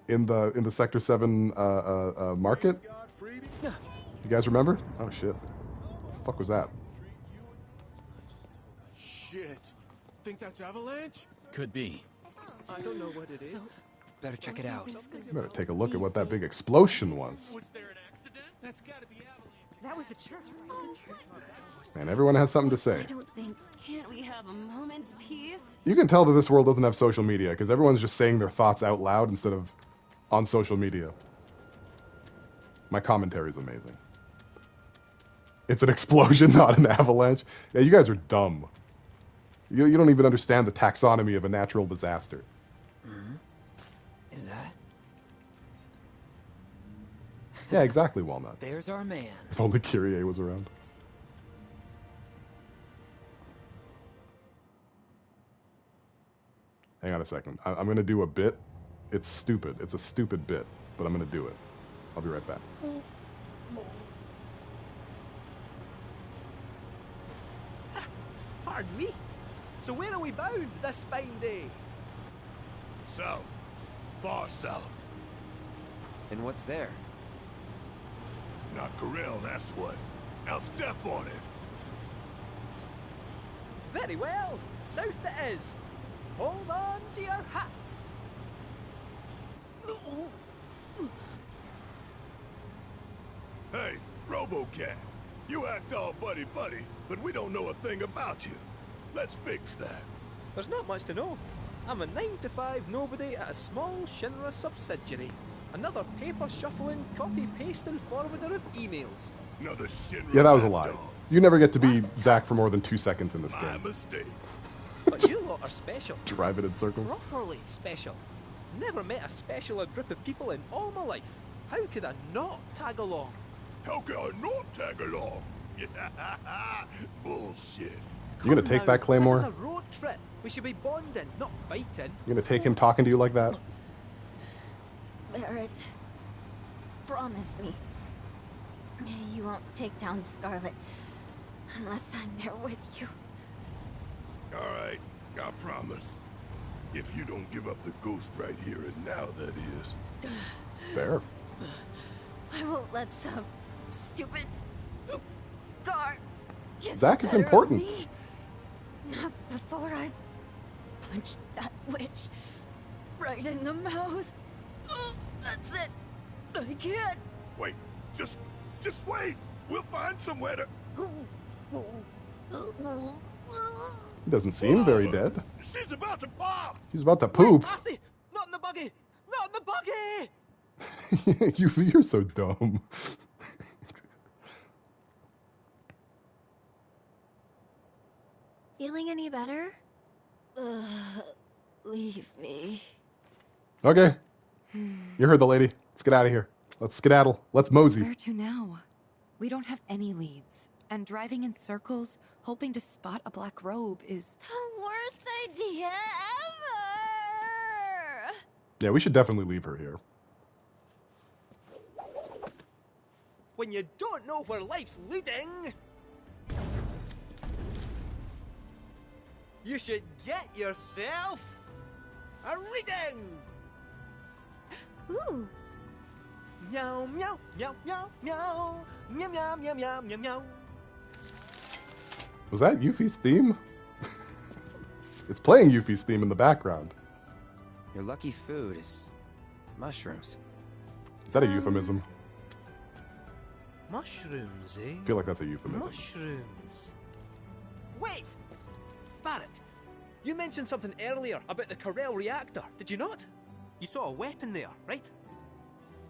In the Sector 7 market? You guys remember? Oh, shit. The fuck was that? Shit. Think that's Avalanche? Could be. I don't know what it is. Better check it out. You better take a look at what that big explosion was. Was there an accident? That's gotta be Avalanche. That was the church. Man, everyone has something to say. I don't think. Can't we have a moment's peace? You can tell that this world doesn't have social media because everyone's just saying their thoughts out loud instead of on social media. My commentary is amazing. It's an explosion, not an avalanche. Yeah, you guys are dumb. You don't even understand the taxonomy of a natural disaster. Mm-hmm. Is that? Yeah, exactly, Walnut. There's our man. If only Kyrie was around. Hang on a second. I'm going to do a bit. It's stupid. It's a stupid bit, but I'm going to do it. I'll be right back. Pardon me? So where are we bound this fine day? South. Far south. And what's there? Not Corel, that's what. Now step on it. Very well. South it is. Hold on to your hats. Hey, RoboCat. You act all buddy-buddy, but we don't know a thing about you. Let's fix that. There's not much to know. I'm a 9-to-5 nobody at a small Shinra subsidiary. Another paper-shuffling, copy-pasting forwarder of emails. Another Shinra. Yeah, that was a lie. You never get to be Zack for more than 2 seconds in this My game. Mistake. But you lot are special. Drive it in circles. Properly special. Never met a specialer group of people in all my life. How could I not tag along? How can I not tag along? Bullshit. You gonna take that, Claymore? This is a road trip. We should be bonding, not fighting. You gonna take him talking to you like that? Barrett, promise me you won't take down Scarlet unless I'm there with you. All right, I promise. If you don't give up the ghost right here and now, that is. Fair. I won't let some stupid guard get Zack is the better of important. me. Not before I punch that witch right in the mouth. Oh, that's it. I can't Wait, just wait. We'll find somewhere to... He doesn't seem very dead. She's about to pop. He's about to poop. Wait, Lassie! Not in the buggy! Not in the buggy! You're so dumb. Feeling any better? Leave me. Okay. You heard the lady. Let's get out of here. Let's skedaddle. Let's mosey. Where to now? We don't have any leads. And driving in circles, hoping to spot a black robe is... The worst idea ever! Yeah, we should definitely leave her here. When you don't know where life's leading, you should get yourself a reading! Ooh. Meow, meow, meow, meow, meow, meow, meow, meow, meow, meow, meow. Was that Yuffie's theme? It's playing Yuffie's theme in the background. Your lucky food is mushrooms. Is that a euphemism? Mushrooms, eh? I feel like that's a euphemism. Mushrooms. Wait! Barrett, you mentioned something earlier about the Corel reactor, did you not? You saw a weapon there, right?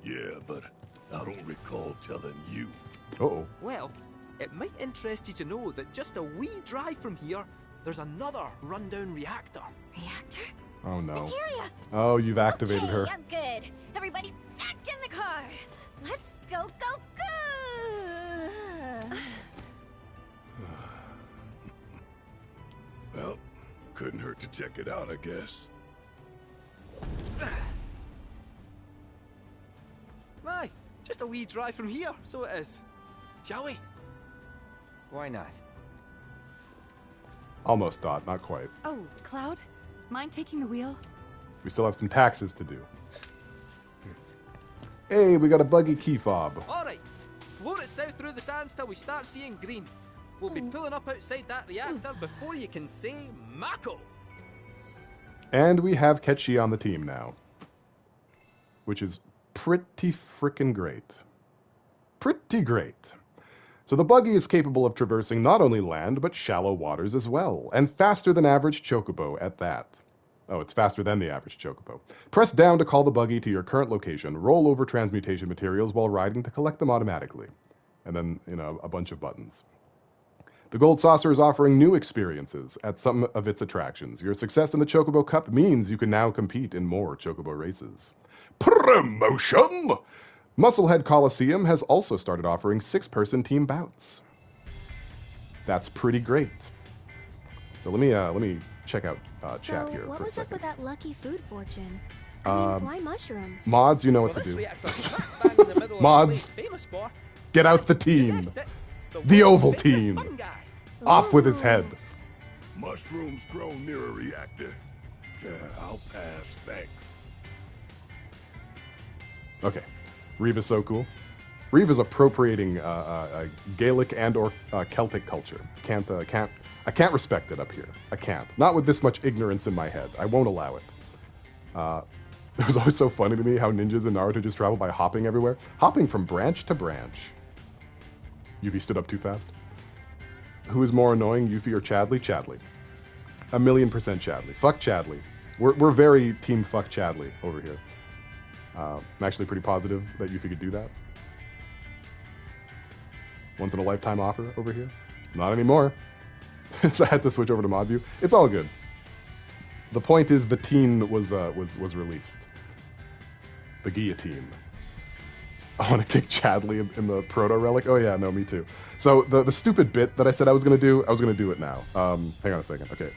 Yeah, but I don't recall telling you. Uh-oh. Well, it might interest you to know that just a wee drive from here, there's another rundown reactor. Reactor? Oh no. Materia! Oh, you've activated Okay, her. I'm good. Everybody back in the car. Let's go, go, go! Well, couldn't hurt to check it out, I guess. Aye, just a wee drive from here, so it is. Shall we? Why not? Almost, Dot. Not quite. Oh, Cloud? Mind taking the wheel? We still have some taxes to do. Hey, we got a buggy key fob. Alright, float it south through the sands till we start seeing green. We'll be pulling up outside that reactor before you can say Mako. And we have Ketchi on the team now. Which is pretty frickin' great. Pretty great. So the buggy is capable of traversing not only land, but shallow waters as well. And faster than average chocobo at that. Oh, it's faster than the average chocobo. Press down to call the buggy to your current location. Roll over transmutation materials while riding to collect them automatically. And then, a bunch of buttons. The Gold Saucer is offering new experiences at some of its attractions. Your success in the Chocobo Cup means you can now compete in more Chocobo races. Promotion! Musclehead Coliseum has also started offering 6-person team bouts. That's pretty great. So let me check out chat here what for a was up second. with that lucky food fortune? I mean, why mushrooms? Mods, you know what to do. Mods, get out the team. The Oval Team. Off with his head. Mushrooms grow near a reactor. Yeah, I'll pass, thanks. Okay. Reva's so cool. Reva's appropriating Gaelic and or Celtic culture. I can't respect it up here. I can't. Not with this much ignorance in my head. I won't allow it. It was always so funny to me how ninjas in Naruto just travel by hopping everywhere. Hopping from branch to branch. Yuffie stood up too fast. Who is more annoying, Yuffie or Chadley? Chadley. 1,000,000% Chadley. Fuck Chadley. We're very team fuck Chadley over here. I'm actually pretty positive that Yuffie could do that. Once in a lifetime offer over here. Not anymore. So I had to switch over to mod view. It's all good. The point is the teen was released. The guillotine. I want to kick Chadley in the proto relic. Oh yeah, no, me too. So the stupid bit that I said I was gonna do it now. Hang on a second. Okay.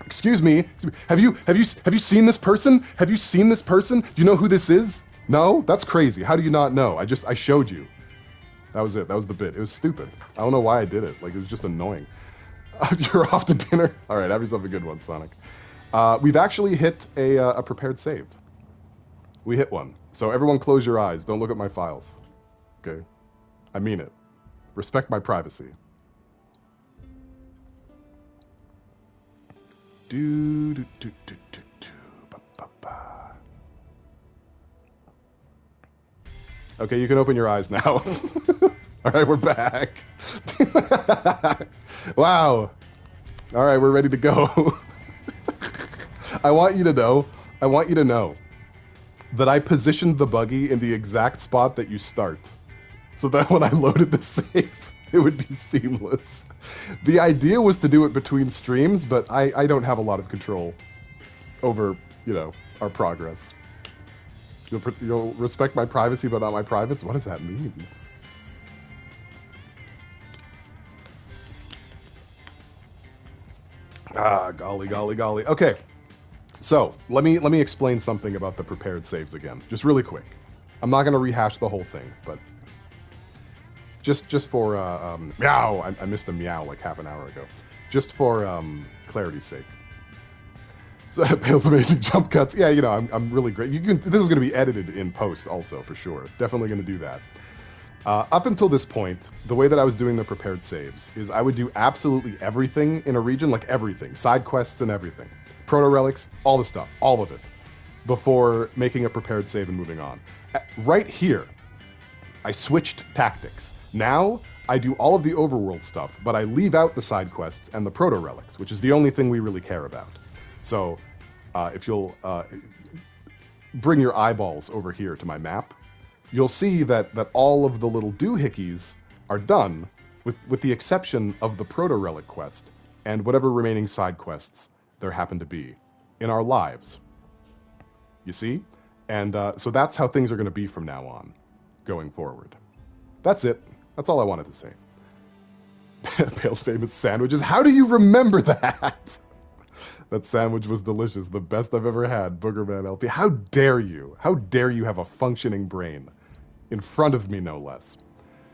Excuse me. Have you seen this person? Have you seen this person? Do you know who this is? No? That's crazy. How do you not know? I showed you. That was it. That was the bit. It was stupid. I don't know why I did it. Like, it was just annoying. You're off to dinner? All right, have yourself a good one, Sonic. We've actually hit a prepared save. We hit one. So everyone close your eyes. Don't look at my files. Okay? I mean it. Respect my privacy. Okay, you can open your eyes now. All right, we're back. Wow. All right, we're ready to go. I want you to know that I positioned the buggy in the exact spot that you start, so that when I loaded the save, it would be seamless. The idea was to do it between streams, but I don't have a lot of control over, our progress. You'll respect my privacy, but not my privates? What does that mean? Ah, golly. Okay, so let me explain something about the prepared saves again, just really quick. I'm not going to rehash the whole thing, but just for meow. I missed a meow like half an hour ago. Just for clarity's sake. So Pale's amazing jump cuts. Yeah, I'm really great. This is going to be edited in post also for sure. Definitely going to do that. Up until this point, the way that I was doing the prepared saves is I would do absolutely everything in a region, like everything, side quests and everything, proto relics, all the stuff, all of it, before making a prepared save and moving on. Right here, I switched tactics. Now I do all of the overworld stuff, but I leave out the side quests and the proto relics, which is the only thing we really care about. So if you'll bring your eyeballs over here to my map, you'll see that all of the little doohickeys are done, with the exception of the proto relic quest and whatever remaining side quests there happen to be in our lives. You see? And so that's how things are going to be from now on, going forward. That's it. That's all I wanted to say. Pale's famous sandwiches. How do you remember that? That sandwich was delicious. The best I've ever had. Boogerman LP. How dare you? How dare you have a functioning brain? In front of me, no less.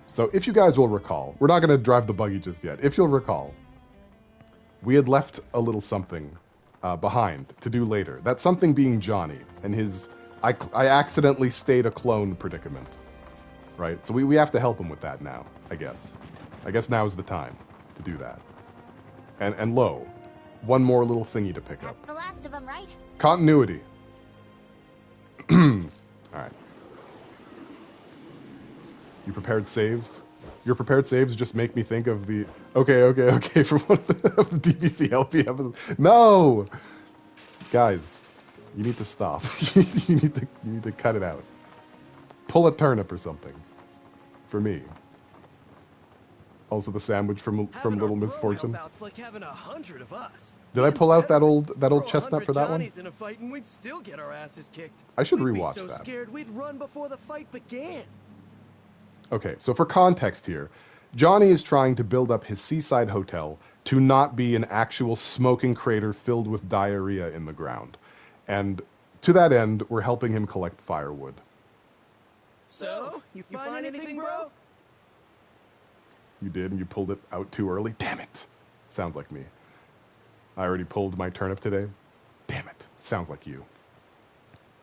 So if you guys will recall, we're not going to drive the buggy just yet. If you'll recall, we had left a little something behind to do later. That something being Johnny and his I accidentally stayed a clone predicament. Right? So we have to help him with that now, I guess. I guess now is the time to do that. And lo, one more little thingy to pick up. That's the last of them, right? Continuity. Alright. You prepared saves? Your prepared saves just make me think of the... Okay, from one of the DBC LP episodes. No! Guys, you need to stop. you need to cut it out. Pull a turnip or something. For me. Also the sandwich from Little Misfortune. Like having 100 of us. Did I pull out that old chestnut for that one? In a fight and we'd still get our asses kicked. I should rewatch that. We'd be so scared we'd run before the fight began. Okay, so for context here, Johnny is trying to build up his seaside hotel to not be an actual smoking crater filled with diarrhea in the ground. And to that end, we're helping him collect firewood. So, you find anything, bro? You did, and you pulled it out too early? Damn it. Sounds like me. I already pulled my turnip today. Damn it. Sounds like you.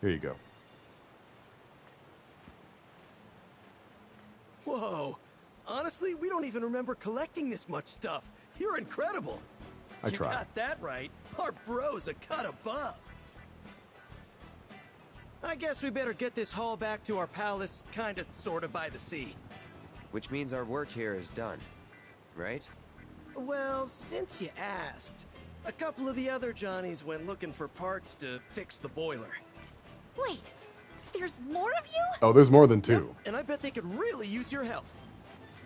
Here you go. Whoa. Honestly, we don't even remember collecting this much stuff. You're incredible. I tried. You got that right. Our bro's a cut above. I guess we better get this haul back to our palace, kinda, sorta by the sea. Which means our work here is done, right? Well, since you asked, a couple of the other Johnnies went looking for parts to fix the boiler. Wait, there's more of you? Oh, there's more than two. Yep, and I bet they could really use your help.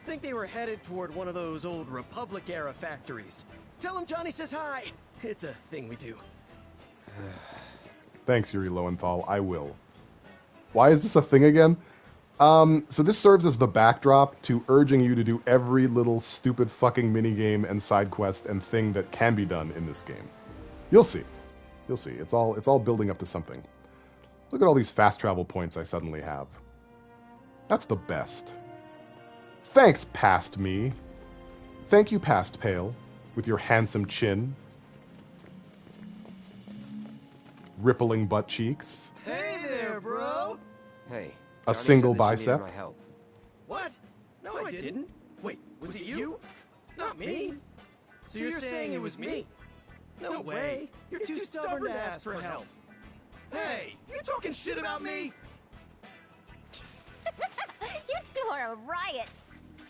Think they were headed toward one of those old Republic-era factories. Tell them Johnny says hi. It's a thing we do. Thanks, Yuri Lowenthal. I will. Why is this a thing again? So this serves as the backdrop to urging you to do every little stupid fucking minigame and side quest and thing that can be done in this game. You'll see. You'll see. It's all building up to something. Look at all these fast travel points I suddenly have. That's the best. Thanks, past me. Thank you, past Pale, with your handsome chin. Rippling butt cheeks. Hey there, bro! Hey. A Johnny single said that you bicep. needed my help. What? No, I didn't. Wait, was it you? Not me. So you're saying it was me? No way. You're too stubborn to ask for help. Hey, you talking shit about me? two are a riot.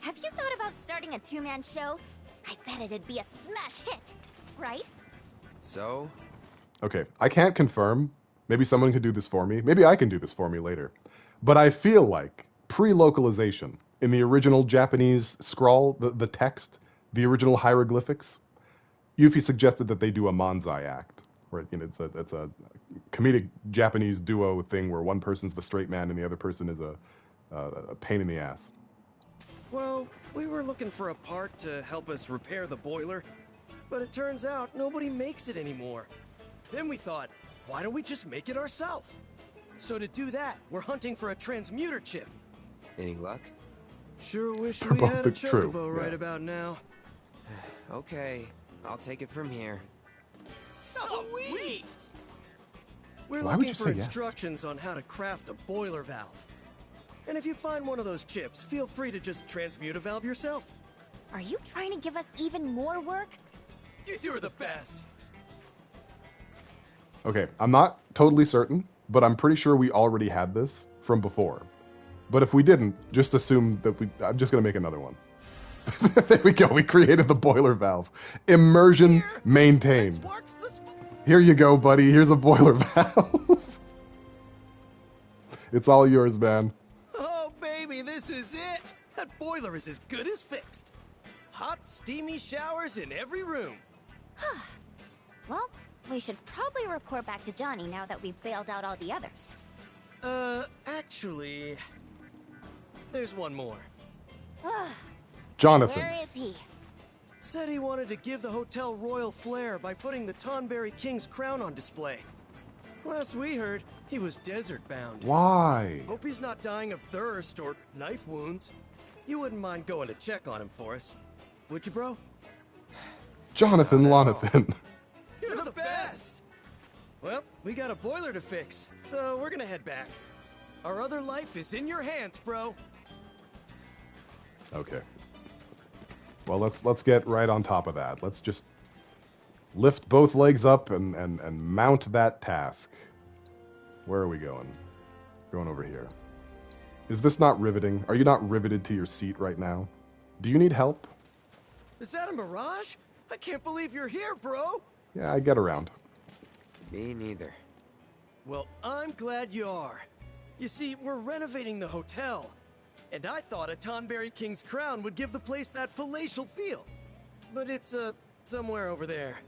Have you thought about starting a two-man show? I bet it'd be a smash hit, right? So? Okay, I can't confirm. Maybe someone can do this for me. Maybe I can do this for me later. But I feel like pre-localization in the original Japanese scrawl, the text, the original hieroglyphics, Yuffie suggested that they do a manzai act, where it's a comedic Japanese duo thing where one person's the straight man and the other person is a pain in the ass. Well, we were looking for a part to help us repair the boiler, but it turns out nobody makes it anymore. Then we thought, why don't we just make it ourselves? So to do that, we're hunting for a transmuter chip. Any luck? Sure wish They're we both had a true, chocobo right yeah. about now. Okay, I'll take it from here. Sweet! We're Why would looking you for say yes? instructions on how to craft a boiler valve. And if you find one of those chips, feel free to just transmute a valve yourself. Are you trying to give us even more work? You two are the best. Okay, I'm not totally certain, but I'm pretty sure we already had this from before. But if we didn't, just assume that I'm just going to make another one. There we go. We created the boiler valve. Immersion maintained. Here you go, buddy. Here's a boiler valve. It's all yours, man. Oh, baby, this is it. That boiler is as good as fixed. Hot, steamy showers in every room. Well, we should probably report back to Johnny now that we've bailed out all the others. Actually, there's one more. Jonathan. Where is he? Said he wanted to give the hotel royal flair by putting the Tonberry King's crown on display. Last we heard, he was desert bound. Why? Hope he's not dying of thirst or knife wounds. You wouldn't mind going to check on him for us, would you, bro? Jonathan Lonathan. You're the best! Well, we got a boiler to fix, so we're gonna head back. Our other life is in your hands, bro. Okay. Well, let's get right on top of that. Let's just lift both legs up and mount that task. Where are we going? Going over here. Is this not riveting? Are you not riveted to your seat right now? Do you need help? Is that a mirage? I can't believe you're here, bro! Yeah, I get around. Me neither. Well, I'm glad you are. You see, we're renovating the hotel. And I thought a Tonberry King's crown would give the place that palatial feel. But it's, somewhere over there.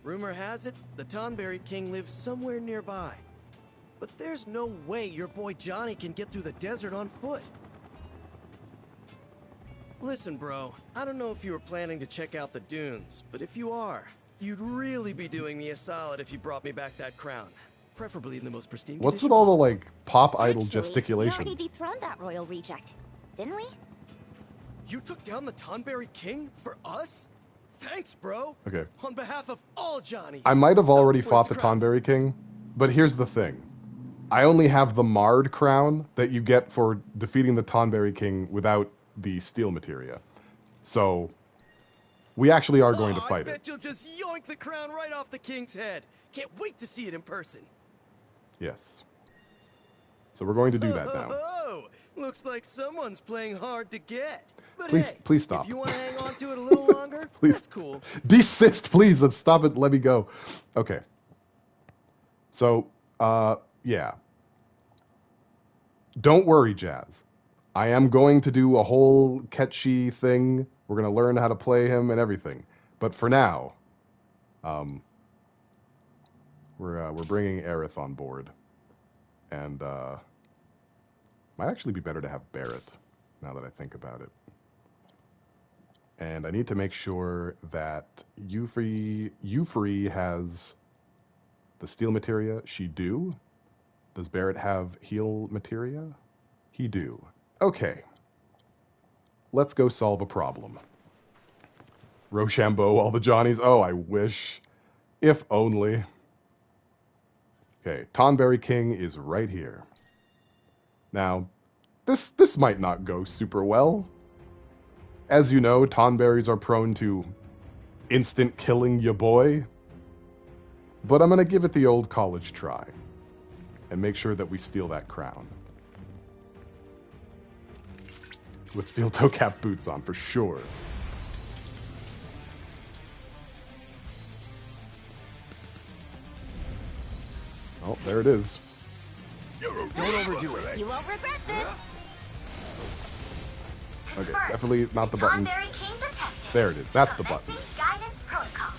Rumor has it, the Tonberry King lives somewhere nearby. But there's no way your boy Johnny can get through the desert on foot. Listen, bro, I don't know if you were planning to check out the dunes, but if you are, you'd really be doing me a solid if you brought me back that crown. Preferably in the most pristine What's condition with all the, possible. like, pop idol We gesticulation? already dethroned that royal reject, didn't we? You took down the Tonberry King for us? Thanks, bro. Okay. On behalf of all Johnnies. I might have already fought the crown. Tonberry King, but here's the thing. I only have the Marred crown that you get for defeating the Tonberry King without the steel materia. So, we actually are going to I fight bet it. you'll just yoink the crown right off the king's head. Can't wait to see it in person. Yes. So we're going to do that now. Oh, looks like someone's playing hard to get. But Please- hey, please stop. If you want to hang on to it a little longer, Please. that's cool. Desist, please. Let's stop it. Let me go. Okay. So, yeah. Don't worry, Jazz. I am going to do a whole Ketchi thing. We're going to learn how to play him and everything. But for now, we're bringing Aerith on board. And, might actually be better to have Barrett, now that I think about it. And I need to make sure that Euphry has the steel materia. She do. Does Barrett have heal materia? He do. Okay. Let's go solve a problem. Rochambeau, all the Johnnies. Oh, I wish. If only. Okay, Tonberry King is right here. Now, this might not go super well. As you know, Tonberries are prone to instant killing ya boy. But I'm going to give it the old college try. And make sure that we steal that crown. with steel toe cap boots on, for sure. Oh, there it is. Don't overdo it. You won't regret this. Okay, definitely not the button. There it is. That's the button. Guidance protocol.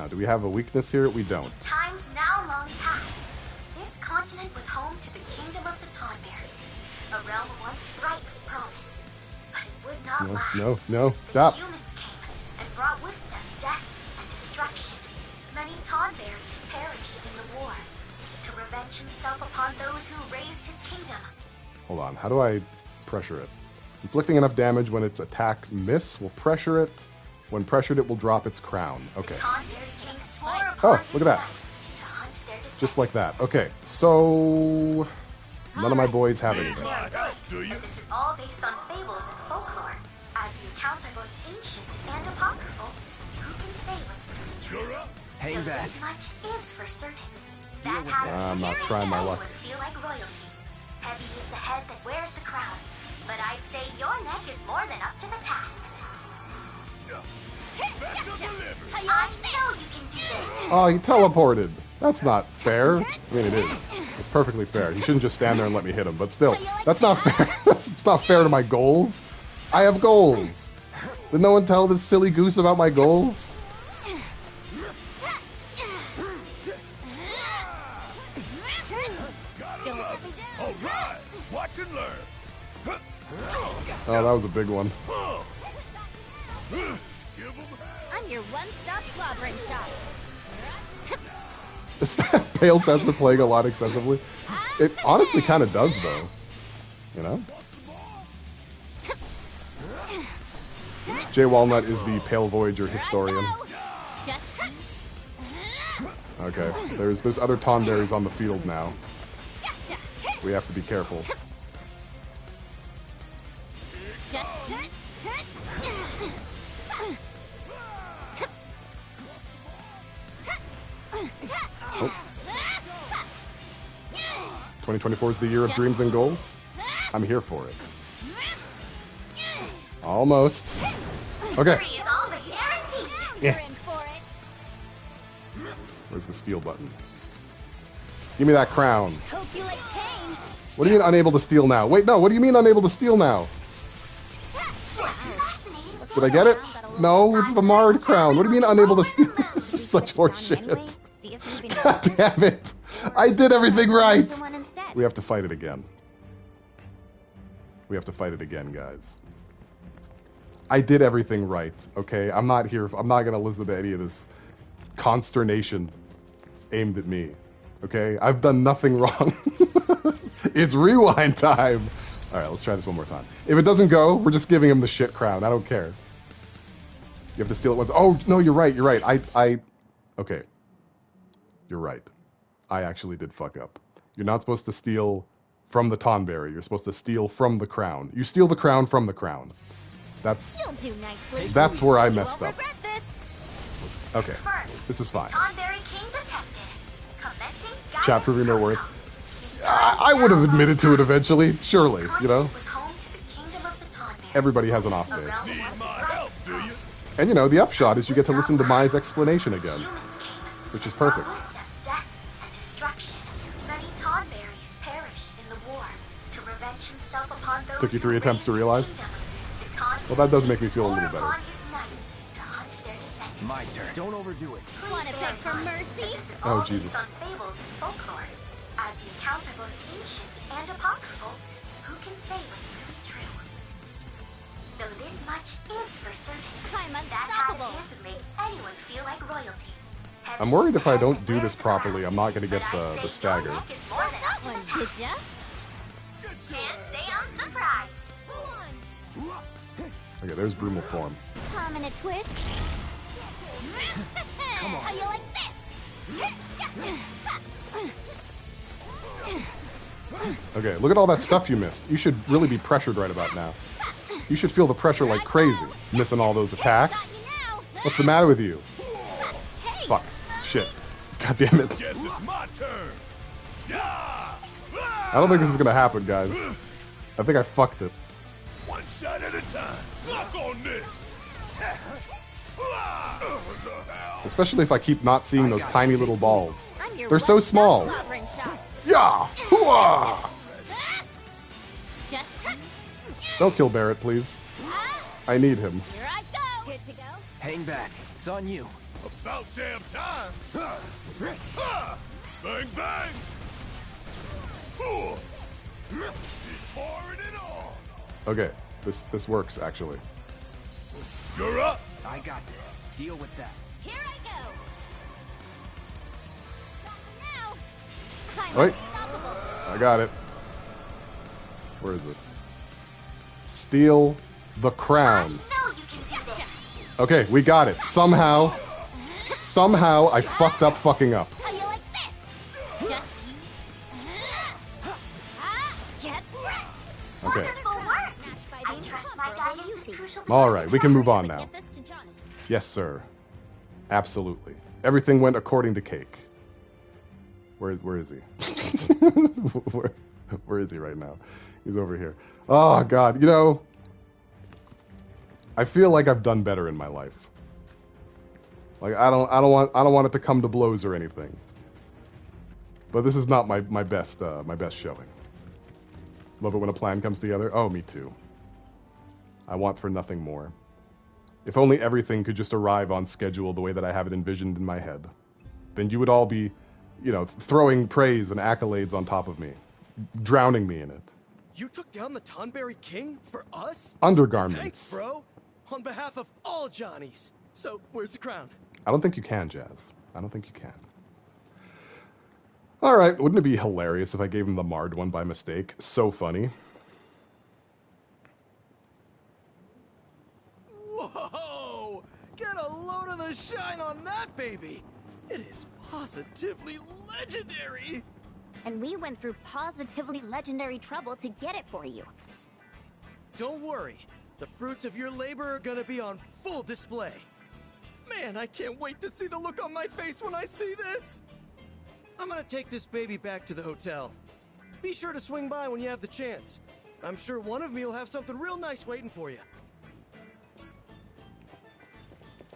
Do we have a weakness here? We don't. Times now long past. This continent was home to the kingdom of the Tonberries, a realm once bright with promise. But it would not last. No, stop. Humans came and brought with them death and destruction. Many Tonberries perished in the war. To revenge himself upon those who raised his kingdom. Hold on. How do I pressure it? Inflicting enough damage when its attacks miss will pressure it. When pressured, it will drop its crown. Okay. Oh, look at that. Just like that. Okay, so none of my boys have anything. This is all based on fables and folklore. As the accounts are both ancient and apocryphal, who can say what's really true? Hang back. This much is for certain. I'm not trying my luck. Would feel like royalty. Heavy is the head that wears the crown, but I'd say your neck is more than up to the task. I know you can do this. Oh, he teleported. That's not fair. I mean, it is. It's perfectly fair. He shouldn't just stand there and let me hit him. But still, that's not fair. It's not fair to my goals. I have goals. Did no one tell this silly goose about my goals? Alright, watch and learn. Oh, that was a big one. I'm your one-stop slobbering shop. Pale stands for playing a lot excessively. It honestly kind of does, though. You know? Jay Walnut is the Pale Voyager historian. Okay, there's other Tonberries on the field now. We have to be careful. Oh. 2024 is the year of dreams and goals. I'm here for it. Almost. Okay. Yeah. Where's the steal button? Give me that crown. What do you mean unable to steal now? Wait, no, what do you mean unable to steal now? Did I get it? No, it's the Marred crown. What do you mean unable to steal? This is such horseshit. God damn it. I did everything right. We have to fight it again. We have to fight it again, guys. I did everything right, okay? I'm not gonna listen to any of this consternation aimed at me, okay? I've done nothing wrong. It's rewind time. All right, let's try this one more time. If it doesn't go, we're just giving him the shit crown. I don't care. You have to steal it once. Oh, no, you're right. You're right. Okay. You're right. I actually did fuck up. You're not supposed to steal from the Tonberry. You're supposed to steal from the crown. You steal the crown from the crown. That's where I messed up. Okay, this is fine. Chat proving their worth. I would have admitted to it eventually, surely, you know? Everybody has an off day. And you know, the upshot is you get to listen to Mai's explanation again, which is perfect. Took you 3 attempts to realize? Well, that does make me feel a little better. My turn. Don't overdo it. Want to beg for mercy? Oh, Jesus. As the accounts are both ancient and apocryphal, who can say what's really true? Though this much is for certain, that hat of his would make anyone feel like royalty. I'm worried if I don't do this properly, I'm not going to get the stagger. Did ya? Can't say I'm surprised. Okay, there's Brumal form. Palm in a twist. Come on. How you like this? Okay, look at all that stuff you missed. You should really be pressured right about now. You should feel the pressure like crazy, missing all those attacks. What's the matter with you? Fuck. Shit. God damn it. I don't think this is gonna happen, guys. I think I fucked it. One shot at a it time. Suck on this. Especially if I keep not seeing those tiny little balls. I'm your They're so one-stop small. sovereign shot. Yeah! Hooah! Just Don't kill Barrett, please. I need him. here I go. Good to go. Hang back. It's on you. About damn time. Bang, bang. He's pouring it on. Okay, this works actually. You're up. I got this. Deal with that. Here I go. Now. I'm Wait. unstoppable. I got it. Where is it? Steal the crown. No, you can do this. Okay, we got it. Somehow I fucked up fucking up. How you like this? Just get wrecked. Okay. Wonderful work. I trust my guidance is crucial to All your right, we can move on But now. get this to Johnny. Yes, sir. Absolutely. Everything went according to cake. Where is he? where is he right now? He's over here. Oh God, you know, I feel like I've done better in my life. Like I don't want it to come to blows or anything. But this is not my best showing. Love it when a plan comes together. Oh, me too. I want for nothing more. If only everything could just arrive on schedule the way that I have it envisioned in my head. Then you would all be, you know, throwing praise and accolades on top of me, drowning me in it. You took down the Tonberry King for us? Undergarments. Thanks, bro. On behalf of all Johnnies. So, where's the crown? I don't think you can, Jazz. I don't think you can. All right, wouldn't it be hilarious if I gave him the marred one by mistake? So funny. Whoa! Get a load of the shine on that baby! It is positively legendary! And we went through positively legendary trouble to get it for you. Don't worry. The fruits of your labor are gonna be on full display. Man, I can't wait to see the look on my face when I see this! I'm gonna take this baby back to the hotel. Be sure to swing by when you have the chance. I'm sure one of me will have something real nice waiting for you.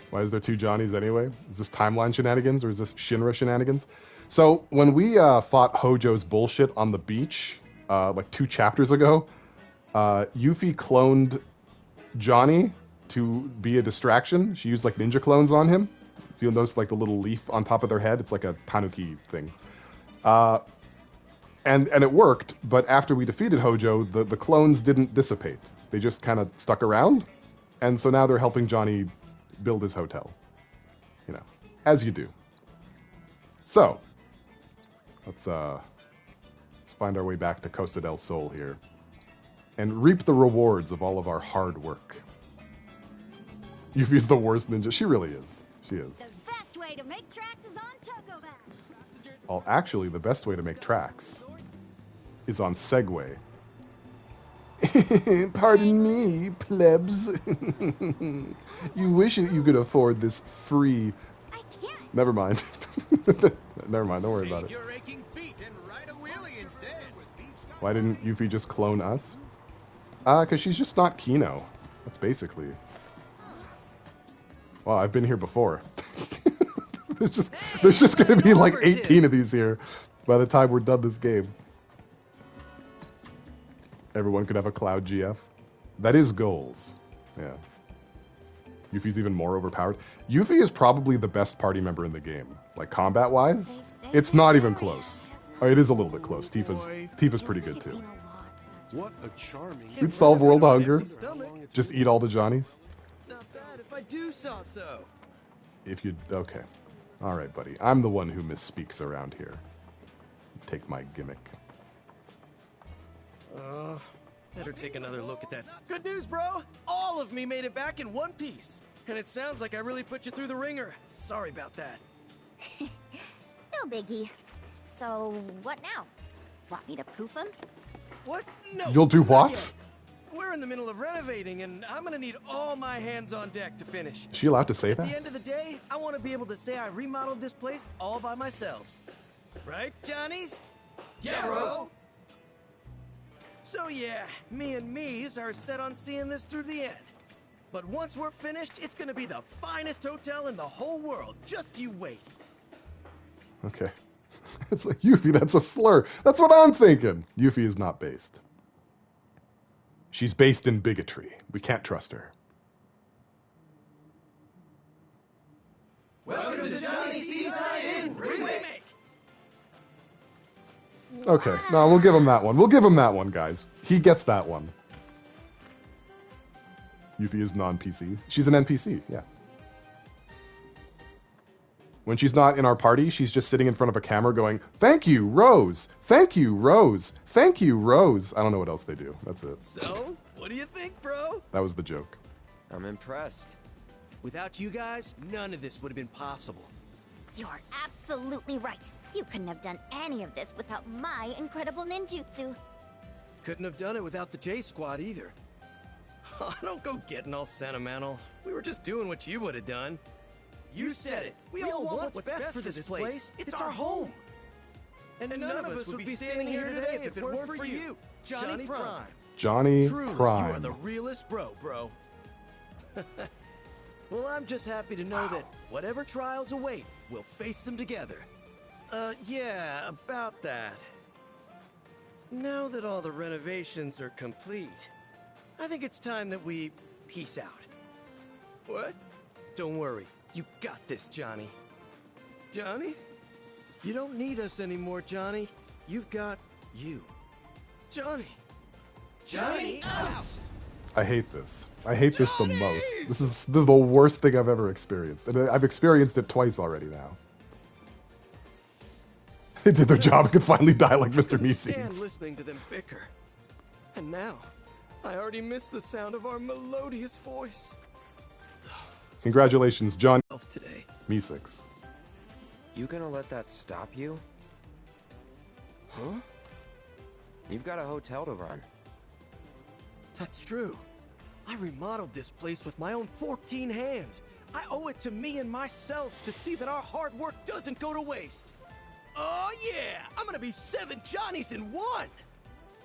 Why is there two Johnnies anyway? Is this timeline shenanigans or is this Shinra shenanigans? So when we fought Hojo's bullshit on the beach, like 2 chapters ago, Yuffie cloned Johnny to be a distraction. She used like ninja clones on him. So you'll notice like the little leaf on top of their head. It's like a tanuki thing. And it worked, but after we defeated Hojo, the clones didn't dissipate. They just kind of stuck around. And so now they're helping Johnny build his hotel. You know, as you do. So, let's find our way back to Costa del Sol here. And reap the rewards of all of our hard work. Yuffie's the worst ninja. She really is. She is. The best way to make tracks is on Chocoban. Well, actually, the best way to make tracks is on Segway. Pardon me, plebs. You wish you could afford this free... I can't. Never mind. Never mind, don't worry about it. Your aching feet and ride a wheelie instead. Why didn't Yuffie just clone us? Because she's just not Kino. That's basically... Well, I've been here before. There's just going to be like 18 of these here by the time we're done this game. Everyone could have a Cloud GF. That is goals. Yeah. Yuffie's even more overpowered. Yuffie is probably the best party member in the game. Like, combat-wise, it's not even close. Oh, it is a little bit close. Tifa's pretty good, too. What a charming... You'd solve world hunger. Just eat all the Johnnies. Not bad if I do saw so. If you... Okay. All right, buddy. I'm the one who misspeaks around here. Take my gimmick. Better take another look at that. Good news, bro! All of me made it back in one piece. And it sounds like I really put you through the ringer. Sorry about that. No biggie. So, what now? Want me to poof him? What? No. You'll do not what? yet. We're in the middle of renovating, and I'm gonna need all my hands on deck to finish. Is she allowed to say At that? the end of the day, I want to be able to say I remodeled this place all by myself. Right, Johnnies? Yeah, bro. So yeah, me and me's are set on seeing this through the end. But once we're finished, it's gonna be the finest hotel in the whole world. Just you wait. Okay. It's like, Yuffie, that's a slur. That's what I'm thinking. Yuffie is not based. She's based in bigotry. We can't trust her. Welcome to Johnny's Seaside Inn Remake! Okay, no, we'll give him that one. We'll give him that one, guys. He gets that one. Yuffie is non-PC. She's an NPC, yeah. When she's not in our party, she's just sitting in front of a camera going, "Thank you, Rose! Thank you, Rose! Thank you, Rose!" I don't know what else they do. That's it. So, what do you think, bro? That was the joke. I'm impressed. Without you guys, none of this would have been possible. You're absolutely right. You couldn't have done any of this without my incredible ninjutsu. Couldn't have done it without the J Squad either. Oh, don't go getting all sentimental. We were just doing what you would have done. You said it. We all want what's best for this place. It's our home. And none of us would be standing here today if it weren't for you, Johnny Prime. Johnny Truly, Prime. you are the realest bro. Well, I'm just happy to know that whatever trials await, we'll face them together. Yeah, about that. Now that all the renovations are complete, I think it's time that we peace out. What? Don't worry. You got this, Johnny. Johnny? You don't need us anymore, Johnny. You've got you. Johnny! Johnny out! I hate this. I hate this the most. This is the worst thing I've ever experienced. And I've experienced it twice already now. They did their job and could finally die like Mr. I stand Meeseeks. listening to them bicker. And now, I already miss the sound of our melodious voice. Congratulations, John Today. Meeseeks. You gonna let that stop you? Huh? You've got a hotel to run. That's true. I remodeled this place with my own 14 hands. I owe it to me and myself to see that our hard work doesn't go to waste. Oh yeah! I'm gonna be 7 Johnnies in one!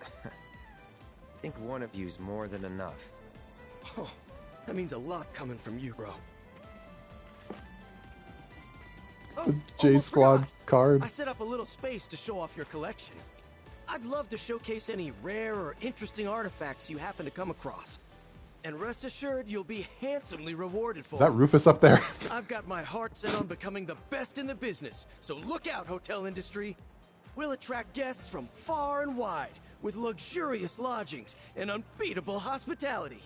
I think one of you's more than enough. Oh, that means a lot coming from you, bro. The J Squad card. I set up a little space to show off your collection. I'd love to showcase any rare or interesting artifacts you happen to come across. And rest assured, you'll be handsomely rewarded for Is that Rufus up there? I've got my heart set on becoming the best in the business, so look out, hotel industry. We'll attract guests from far and wide, with luxurious lodgings and unbeatable hospitality.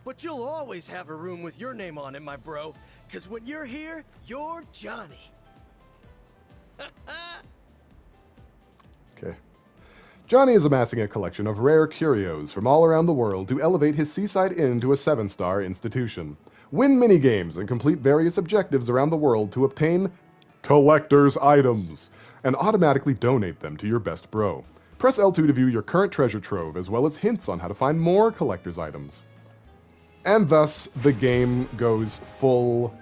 But you'll always have a room with your name on it, my bro, because when you're here, you're Johnny. Okay. Johnny is amassing a collection of rare curios from all around the world to elevate his seaside inn to a 7-star institution. Win minigames and complete various objectives around the world to obtain collector's items and automatically donate them to your best bro. Press L2 to view your current treasure trove as well as hints on how to find more collector's items. And thus, the game goes full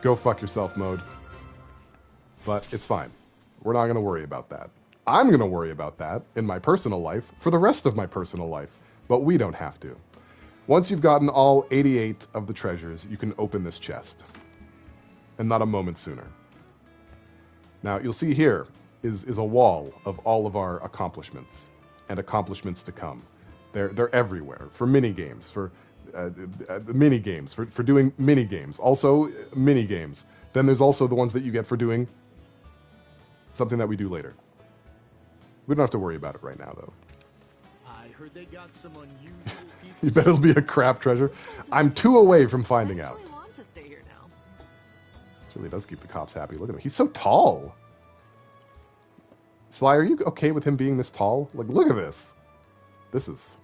go fuck yourself mode. But it's fine. We're not going to worry about that. I'm going to worry about that in my personal life for the rest of my personal life, but we don't have to. Once you've gotten all 88 of the treasures, you can open this chest. And not a moment sooner. Now, you'll see here is a wall of all of our accomplishments and accomplishments to come. They're everywhere for mini games, for mini games, for doing mini games. Also, mini games. Then there's also the ones that you get for doing something that we do later. We don't have to worry about it right now, though. I heard they got some unusual pieces. You bet it'll be a crap treasure. I'm 2 away from finding out. I want to stay here now. This really does keep the cops happy. Look at him. He's so tall. Sly, are you okay with him being this tall? Like, look at this. This is...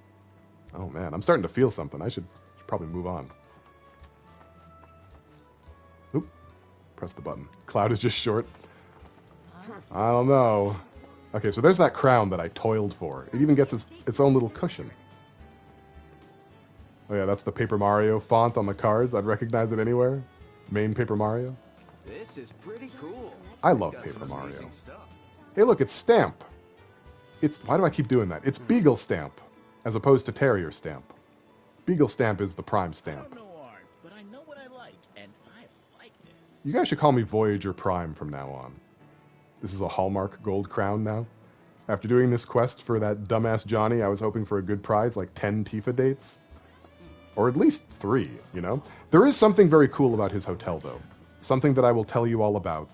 Oh, man. I'm starting to feel something. I should probably move on. Oop. Press the button. Cloud is just short. I don't know. Okay, so there's that crown that I toiled for. It even gets its own little cushion. Oh yeah, that's the Paper Mario font on the cards. I'd recognize it anywhere. Main Paper Mario. This is pretty cool. I love Paper Mario. Hey look, it's Stamp. why do I keep doing that? It's Beagle Stamp, as opposed to Terrier Stamp. Beagle Stamp is the prime stamp. But I know what I like, and I like this. You guys should call me Voyager Prime from now on. This is a Hallmark gold crown now. After doing this quest for that dumbass Johnny, I was hoping for a good prize, like 10 Tifa dates. Or at least 3, you know? There is something very cool about his hotel, though. Something that I will tell you all about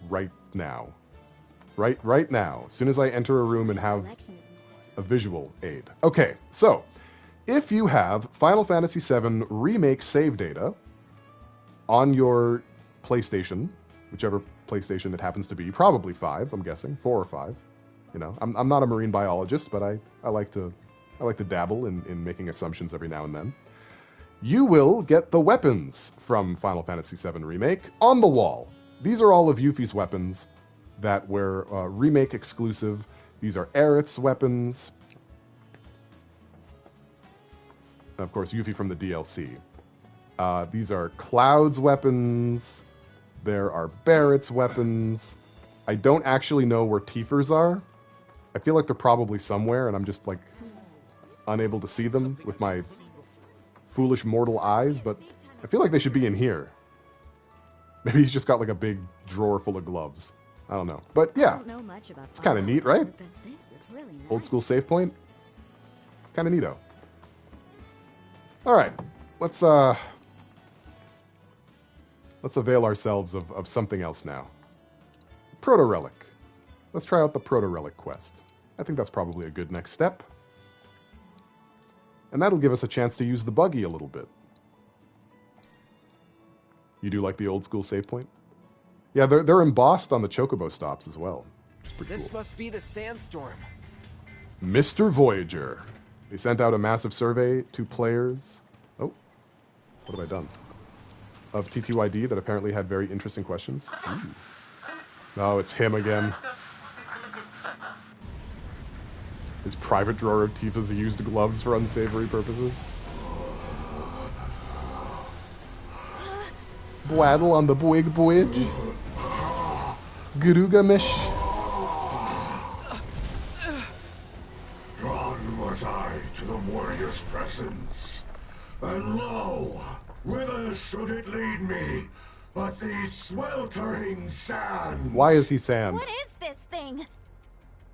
right now. Right now. As soon as I enter a room and have a visual aid. Okay, so if you have Final Fantasy VII Remake save data on your PlayStation, whichever PlayStation it happens to be, probably 5, I'm guessing, 4 or 5. You know, I'm not a marine biologist, but I like to dabble in making assumptions every now and then. You will get the weapons from Final Fantasy VII Remake on the wall. These are all of Yuffie's weapons that were Remake exclusive. These are Aerith's weapons. And of course, Yuffie from the DLC. These are Cloud's weapons. There are Barrett's weapons. I don't actually know where Tifa's are. I feel like they're probably somewhere, and I'm just, like, unable to see them with my foolish mortal eyes, but I feel like they should be in here. Maybe he's just got, like, a big drawer full of gloves. I don't know. But, yeah, it's kind of neat, right? Old school save point. It's kind of neato. All right, let's avail ourselves of something else now. Proto-Relic. Let's try out the Proto-Relic quest. I think that's probably a good next step. And that'll give us a chance to use the buggy a little bit. You do like the old school save point? Yeah, they're embossed on the Chocobo stops as well. This must be the sandstorm. Mr. Voyager. They sent out a massive survey to players. Oh, what have I done? Of TTYD that apparently had very interesting questions. Ooh. Oh, it's him again. His private drawer of Tifa's used gloves for unsavory purposes. Bwaddle on the Boig Voyage. Gurugamish. Drawn was I to the warrior's presence, and lo, whither should it lead me but these sweltering sands? Why is he sand? What is this thing?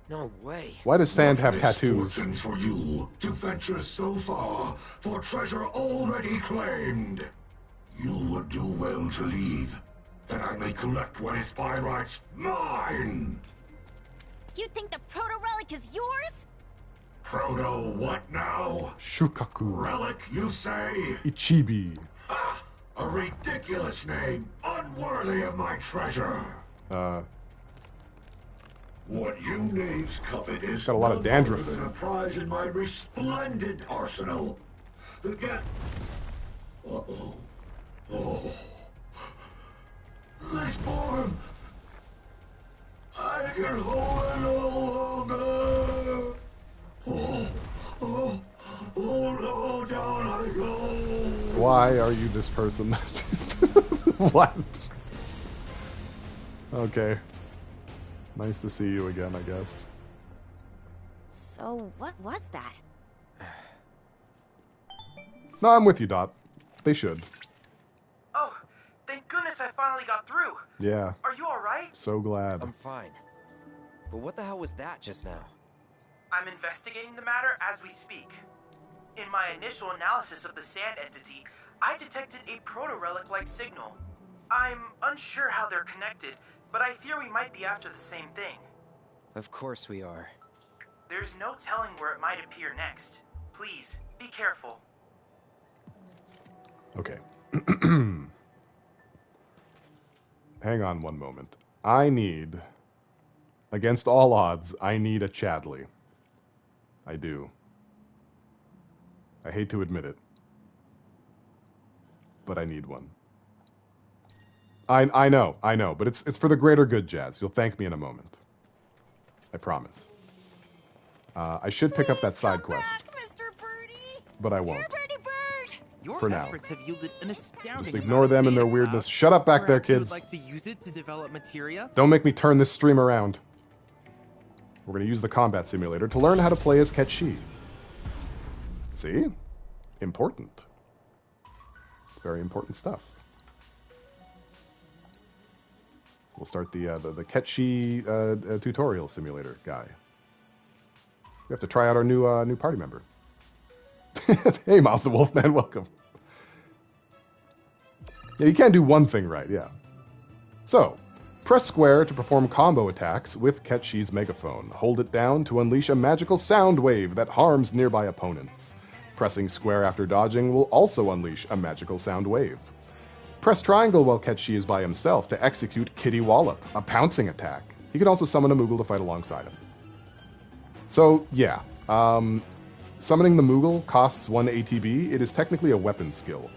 No way. Why does sand have tattoos? Misfortune for you to venture so far for treasure already claimed. You would do well to leave, that I may collect what is by rights mine. You think the proto-relic is yours? Proto what now? Shukaku. Relic, you say? Ichibi. Ah, a ridiculous name, unworthy of my treasure. What you knaves covet is got a lot of dandruff. none other than a prize in my resplendent arsenal. Get. Uh-oh. Oh. This form. I can hold it no longer. Oh, no, down I go. Why are you this person? What? Okay. Nice to see you again, I guess. So, what was that? No, I'm with you, Dot. They should. Oh, thank goodness I finally got through. Yeah. Are you alright? So glad. I'm fine. But what the hell was that just now? I'm investigating the matter as we speak. In my initial analysis of the sand entity, I detected a proto-relic-like signal. I'm unsure how they're connected, but I fear we might be after the same thing. Of course we are. There's no telling where it might appear next. Please, be careful. Okay. Hang on one moment. Against all odds, I need a Chadley. I do. I hate to admit it. But I need one. I know, but it's for the greater good, Jazz. You'll thank me in a moment. I promise. I should pick up that side quest. But I won't. Your For now. efforts have yielded an astounding Just ignore them and their weirdness. Shut up back there, Perhaps you would kids. like to use it to develop materia? Don't make me turn this stream around. We're going to use the combat simulator to learn how to play as Ketchi. See? Important. It's very important stuff. So we'll start the Ketchi tutorial simulator guy. We have to try out our new party member. Hey, Miles the Wolfman, welcome. Yeah, you can do one thing right, yeah. So, press square to perform combo attacks with Ketchi's megaphone. Hold it down to unleash a magical sound wave that harms nearby opponents. Pressing square after dodging will also unleash a magical sound wave. Press triangle while Ketchi is by himself to execute Kitty Wallop, a pouncing attack. He can also summon a Moogle to fight alongside him. So, yeah. Summoning the Moogle costs 1 ATB. It is technically a weapon skill.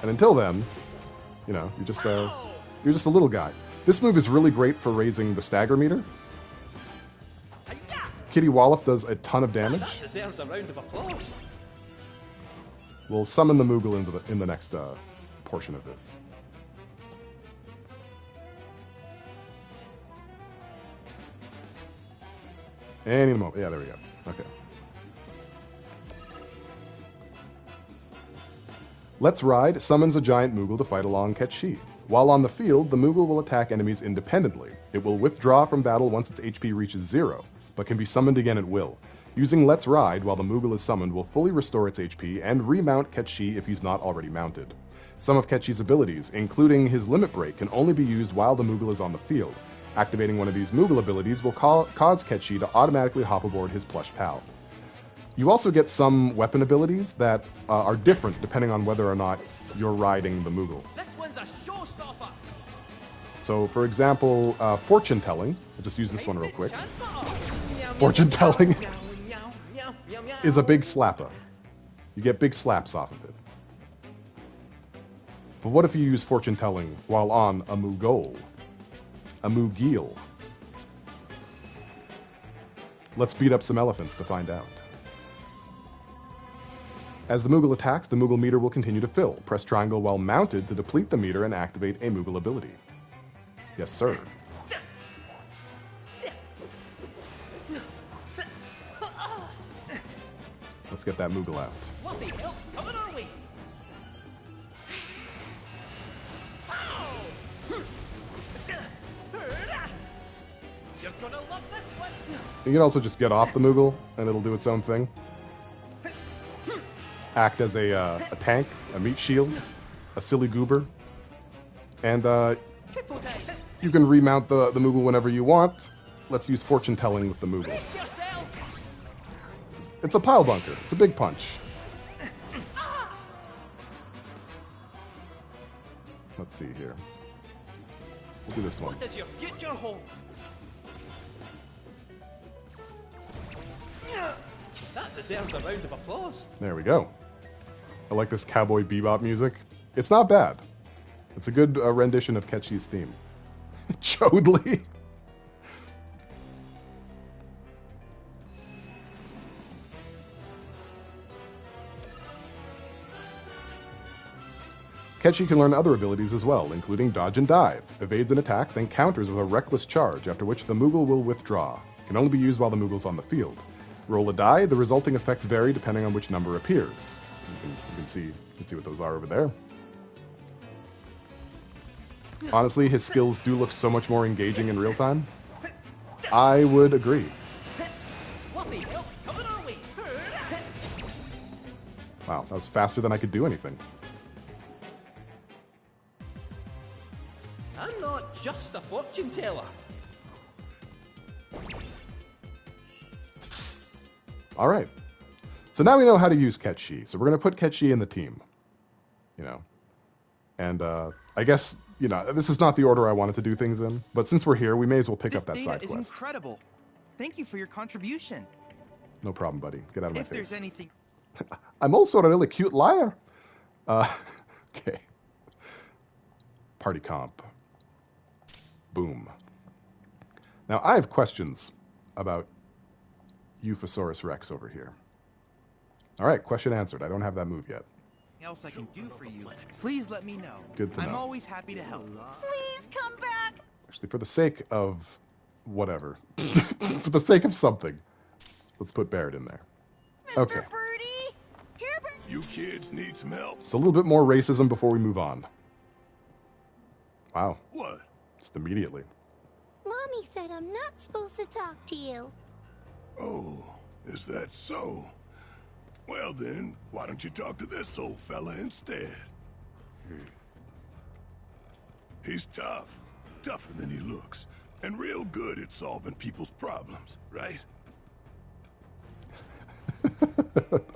And until then, you know, you're just a little guy. This move is really great for raising the stagger meter. Kitty Wallop does a ton of damage. That deserves a round of applause. We'll summon the Moogle in the next portion of this. Any moment. Yeah, there we go. Okay. Let's Ride summons a giant Moogle to fight along Ketchi. While on the field, the Moogle will attack enemies independently. It will withdraw from battle once its HP reaches 0, but can be summoned again at will. Using Let's Ride while the Moogle is summoned will fully restore its HP and remount Ketchi if he's not already mounted. Some of Ketchi's abilities, including his Limit Break, can only be used while the Moogle is on the field. Activating one of these Moogle abilities will cause Ketchi to automatically hop aboard his plush pal. You also get some weapon abilities that are different depending on whether or not you're riding the Moogle. This one's a showstopper. So, for example, fortune telling. I'll just use this one real quick. Fortune telling is a big slapper. You get big slaps off of it. But what if you use fortune telling while on a Moogole? A Moogeel? Let's beat up some elephants to find out. As the Moogle attacks, the Moogle meter will continue to fill. Press triangle while mounted to deplete the meter and activate a Moogle ability. Yes, sir. Let's get that Moogle out. What the hell? Coming our way. You're gonna love this one. You can also just get off the Moogle and it'll do its own thing. Act as a tank, a meat shield, a silly goober, and you can remount the Moogle whenever you want. Let's use fortune telling with the Moogle. It's a pile bunker. It's a big punch. Let's see here. We'll do this one. What does your future hold? That deserves a round of applause. There we go. I like this Cowboy Bebop music. It's not bad. It's a good rendition of Ketchi's theme. Chodley. Ketchi can learn other abilities as well, including dodge and dive, evades an attack, then counters with a reckless charge, after which the Moogle will withdraw. Can only be used while the Moogle's on the field. Roll a die, the resulting effects vary depending on which number appears. You can see what those are over there. Honestly, his skills do look so much more engaging in real time. I would agree. Wow, that was faster than I could do anything. I'm not just a fortune teller. All right. So now we know how to use Ketchi. So we're going to put Ketchi in the team. You know. And I guess, you know, this is not the order I wanted to do things in. But since we're here, we may as well pick up that side This quest. data is incredible. Thank you for your contribution. No problem, buddy. Get out of my If face. there's anything... I'm also a really cute liar. Okay. Party comp. Boom. Now, I have questions about Euphosaurus Rex over here. All right, question answered. I don't have that move yet. else I can do for you, please let me know. Good to I'm know. always happy to help. Please come back. Actually, for the sake of whatever. For the sake of something. Let's put Barrett in there. Okay. You kids need some help? So a little bit more racism before we move on. Wow. What? Just immediately. Mommy said I'm not supposed to talk to you. Oh, is that so? Well then, why don't you talk to this old fella instead? He's tough. Tougher than he looks. And real good at solving people's problems, right?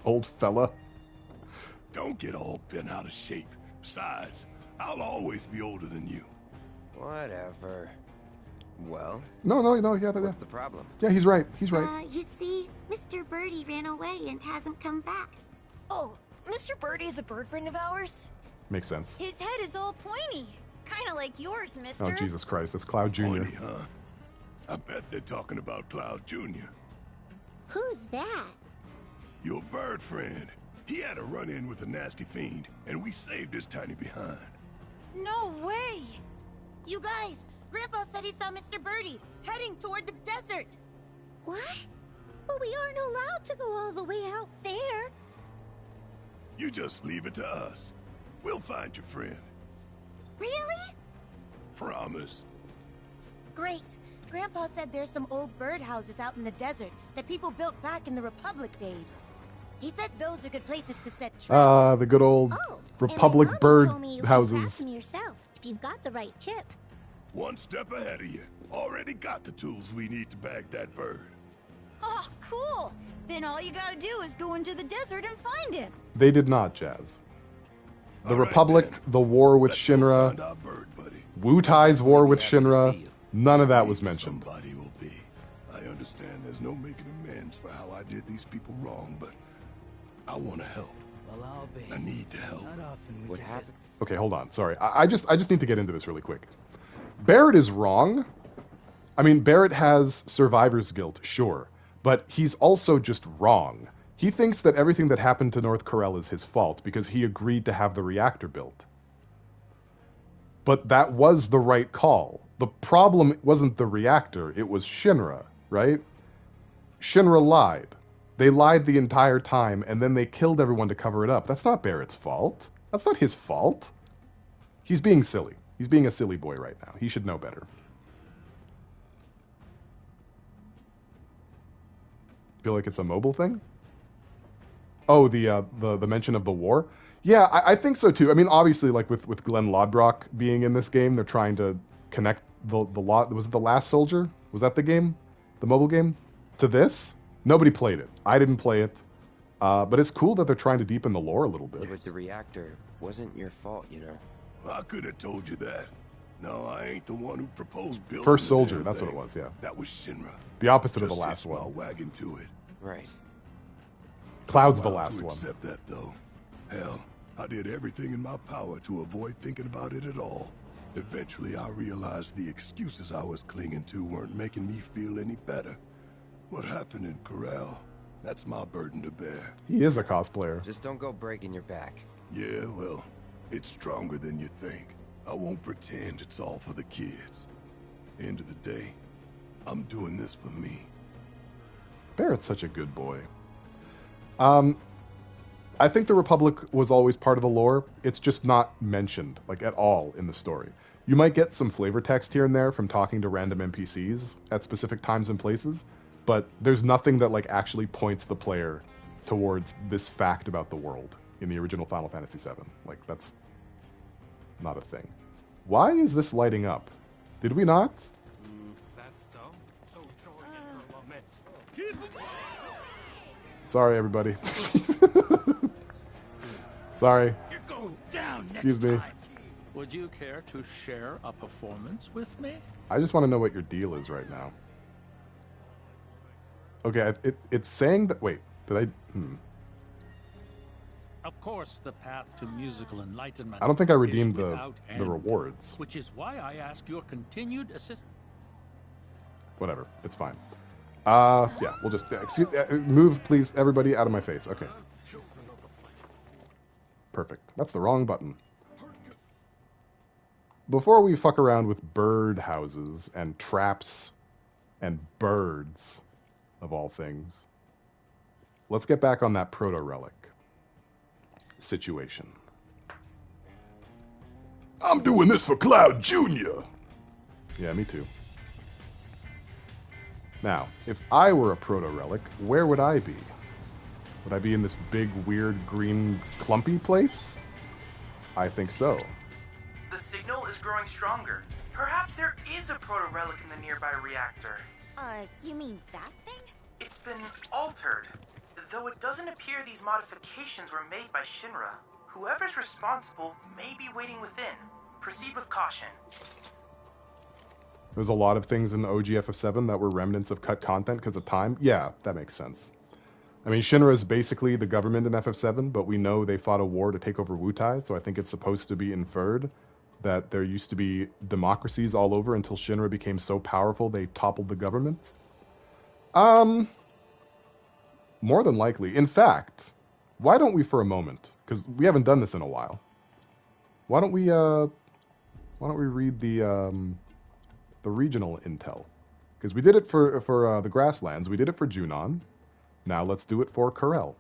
Old fella. Don't get all bent out of shape. Besides, I'll always be older than you. Whatever. Well? No, yeah. What's the problem? Yeah, he's right. He's right. You see, Mr. Birdie ran away and hasn't come back. Oh, Mr. Birdie is a bird friend of ours? Makes sense. His head is all pointy. Kinda like yours, mister. Oh, Jesus Christ. That's Cloud Jr. Pointy, huh? I bet they're talking about Cloud Jr. Who's that? Your bird friend. He had a run-in with a nasty fiend, and we saved his tiny behind. No way! You guys, Grandpa said he saw Mr. Birdie heading toward the desert. What? But we aren't allowed to go all the way out there. You just leave it to us. We'll find your friend. Really? Promise. Great. Grandpa said there's some old birdhouses out in the desert that people built back in the Republic days. He said those are good places to set traps. The good old Republic bird houses. Them yourself if you've got the right chip. One step ahead of you. Already got the tools we need to bag that bird. Oh, cool! Then all you gotta do is go into the desert and find him. They did not, Jazz. The Republic, the war with Shinra, Wu-Tai's war with Shinra, none of that was mentioned. Somebody will be. I understand there's no making amends for how I did these people wrong, but I want to help. Well, I'll be. I need to help. What happened? Okay, hold on. Sorry. I just need to get into this really quick. Barrett is wrong. I mean, Barrett has survivor's guilt, sure. But he's also just wrong. He thinks that everything that happened to North Corel is his fault because he agreed to have the reactor built. But that was the right call. The problem wasn't the reactor, it was Shinra, right? Shinra lied. They lied the entire time, and then they killed everyone to cover it up. That's not Barrett's fault. That's not his fault. He's being silly. He's being a silly boy right now. He should know better. Feel like it's a mobile thing? Oh, the mention of the war? Yeah, I think so too. I mean, obviously, like with Glenn Lodbrok being in this game, they're trying to connect the lot. Was it The Last Soldier? Was that the game? The mobile game? To this? Nobody played it. I didn't play it. But it's cool that they're trying to deepen the lore a little bit. With the reactor, wasn't your fault, you know. I could have told you that. No, I ain't the one who proposed building First the Soldier, damn that's thing. what it was, yeah. That was Shinra. The opposite of the Just last hitched my one. wagon to it. Right. Cloud's the Wild last to one. accept that, though. Hell, I did everything in my power to avoid thinking about it at all. Eventually, I realized the excuses I was clinging to weren't making me feel any better. What happened in Corral? That's my burden to bear. He is a cosplayer. Just don't go breaking your back. Yeah, well, it's stronger than you think. I won't pretend it's all for the kids. End of the day, I'm doing this for me. Barrett's such a good boy. I think the Republic was always part of the lore. It's just not mentioned, like, at all in the story. You might get some flavor text here and there from talking to random NPCs at specific times and places, but there's nothing that, like, actually points the player towards this fact about the world in the original Final Fantasy VII. Like, that's not a thing. Why is this lighting up? Did we not? That's so? So join in her lament. Sorry, everybody. Sorry. You're going down Excuse next me. time. Would you care to share a performance with me? I just want to know what your deal is right now. Okay, it's saying that... Wait, did I... Of course, the path to musical enlightenment. I don't think I is redeemed without the end, rewards. Which is why I ask your continued assistance. Whatever, it's fine. Yeah, we'll just... move, please, everybody, out of my face. Okay. Perfect. That's the wrong button. Before we fuck around with bird houses and traps And birds, of all things. Let's get back on that proto-relic situation. I'm doing this for Cloud Jr. Yeah, me too. Now, if I were a proto-relic, where would I be? Would I be in this big, weird, green, clumpy place? I think so. The signal is growing stronger. Perhaps there is a proto-relic in the nearby reactor. You mean that thing? It's been altered. Though it doesn't appear these modifications were made by Shinra. Whoever's responsible may be waiting within. Proceed with caution. There's a lot of things in the OG FF7 that were remnants of cut content because of time. Yeah, that makes sense. I mean, Shinra is basically the government in FF7, but we know they fought a war to take over Wutai, so I think it's supposed to be inferred that there used to be democracies all over until Shinra became so powerful they toppled the government. More than likely. In fact, why don't we for a moment, because we haven't done this in a while, why don't we read the regional intel? Because we did it for the Grasslands, we did it for Junon. Now let's do it for Corel.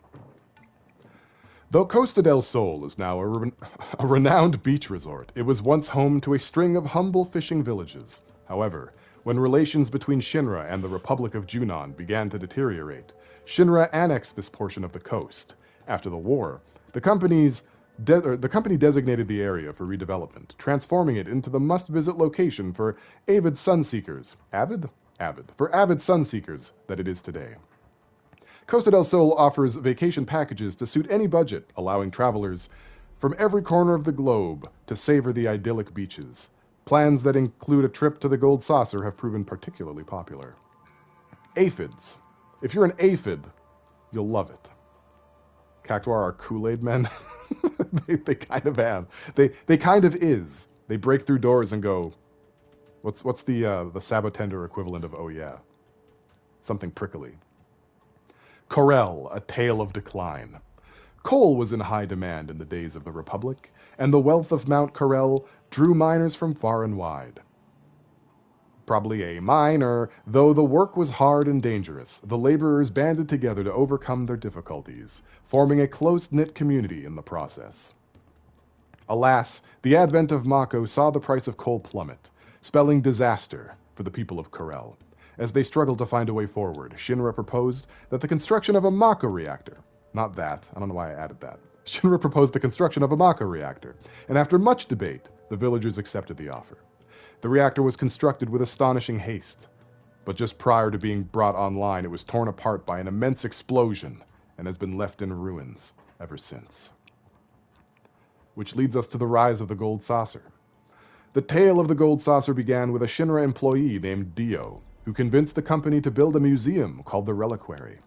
Though Costa del Sol is now a renowned beach resort, it was once home to a string of humble fishing villages. However, when relations between Shinra and the Republic of Junon began to deteriorate, Shinra annexed this portion of the coast. After the war, the company designated the area for redevelopment, transforming it into the must-visit location for avid sunseekers. For avid sunseekers that it is today. Costa del Sol offers vacation packages to suit any budget, allowing travelers from every corner of the globe to savor the idyllic beaches. Plans that include a trip to the Gold Saucer have proven particularly popular. Aphids. If you're an aphid, you'll love it. Cactuar are Kool-Aid men. they kind of have. They kind of is. They break through doors and go, what's the Sabotender equivalent of oh yeah? Something prickly. Corel, a tale of decline. Coal was in high demand in the days of the Republic, and the wealth of Mount Corel drew miners from far and wide. Probably a minor, though the work was hard and dangerous, the laborers banded together to overcome their difficulties, forming a close-knit community in the process. Alas, the advent of Mako saw the price of coal plummet, spelling disaster for the people of Corel. As they struggled to find a way forward, Shinra proposed that the construction of a Mako reactor. Not that, I don't know why I added that. Shinra proposed the construction of a Mako reactor, and after much debate, the villagers accepted the offer. The reactor was constructed with astonishing haste, but just prior to being brought online, it was torn apart by an immense explosion and has been left in ruins ever since. Which leads us to the rise of the Gold Saucer. The tale of the Gold Saucer began with a Shinra employee named Dio, who convinced the company to build a museum called the Reliquary.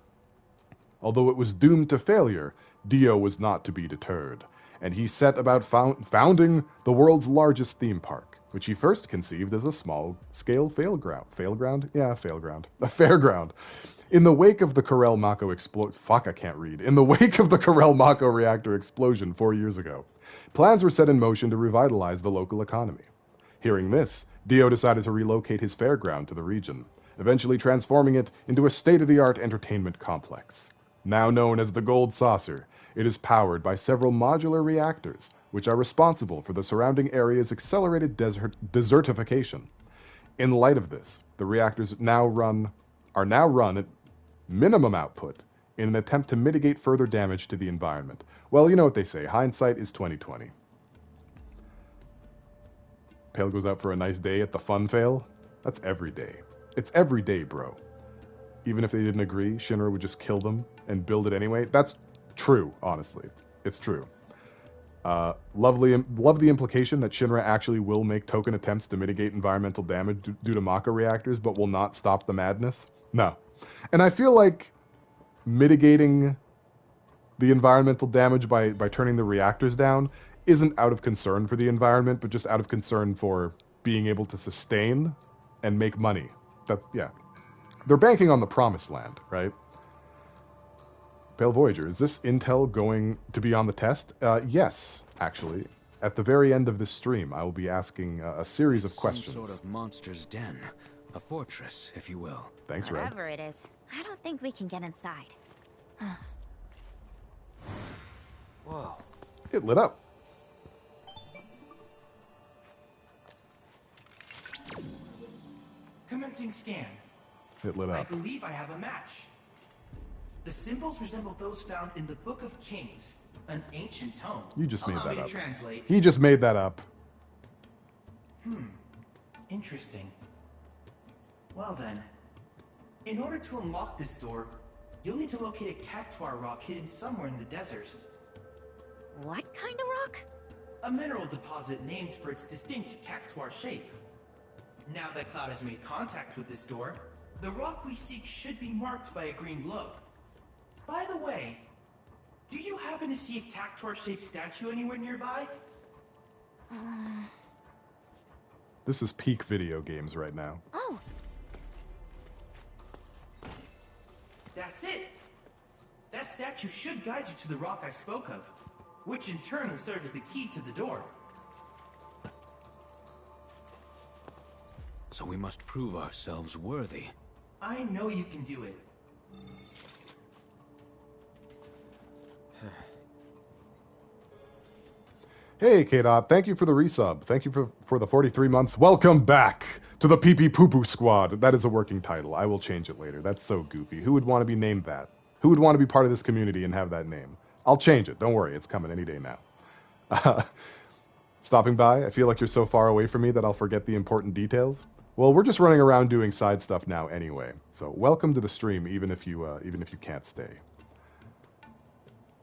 Although it was doomed to failure, Dio was not to be deterred, and he set about founding the world's largest theme park, which he first conceived as a small-scale fairground. In the wake of the Corel Mako In the wake of the Corel Mako reactor explosion 4 years ago, plans were set in motion to revitalize the local economy. Hearing this, Dio decided to relocate his fairground to the region, eventually transforming it into a state-of-the-art entertainment complex. Now known as the Gold Saucer, it is powered by several modular reactors, which are responsible for the surrounding area's accelerated desertification. In light of this, the reactors are now run at minimum output in an attempt to mitigate further damage to the environment. Well, you know what they say, hindsight is 20/20. Pale goes out for a nice day at the fun fail. That's every day. It's every day, bro. Even if they didn't agree, Shinra would just kill them and build it anyway. That's true, honestly. It's true. Love the implication that Shinra actually will make token attempts to mitigate environmental damage due to Mako reactors, but will not stop the madness. No. And I feel like mitigating the environmental damage by turning the reactors down isn't out of concern for the environment, but just out of concern for being able to sustain and make money. Yeah. They're banking on the promised land, right? Pale Voyager, is this intel going to be on the test? Yes, actually. At the very end of this stream, I will be asking a series of questions. Some sort of monster's den. A fortress, if you will. Thanks, Red. Whatever it is, I don't think we can get inside. Whoa. It lit up. Commencing scan. It lit I up. believe I have a match. The symbols resemble those found in the Book of Kings, an ancient tome. You just made Allow me that to up. translate. He just made that up. Interesting. Well then, in order to unlock this door, you'll need to locate a cactuar rock hidden somewhere in the desert. What kind of rock? A mineral deposit named for its distinct cactuar shape. Now that Cloud has made contact with this door, the rock we seek should be marked by a green glow. By the way, do you happen to see a cactuar-shaped statue anywhere nearby? This is peak video games right now. Oh, That's it! That statue should guide you to the rock I spoke of, which in turn will serve as the key to the door. So we must prove ourselves worthy. I know you can do it. Hey, K-Dot, thank you for the resub. Thank you for the 43 months. Welcome back to the Pee Pee Poo Poo Squad. That is a working title. I will change it later. That's so goofy. Who would want to be named that? Who would want to be part of this community and have that name? I'll change it. Don't worry. It's coming any day now. Stopping by. I feel like you're so far away from me that I'll forget the important details. Well, we're just running around doing side stuff now anyway. So welcome to the stream, even if you can't stay.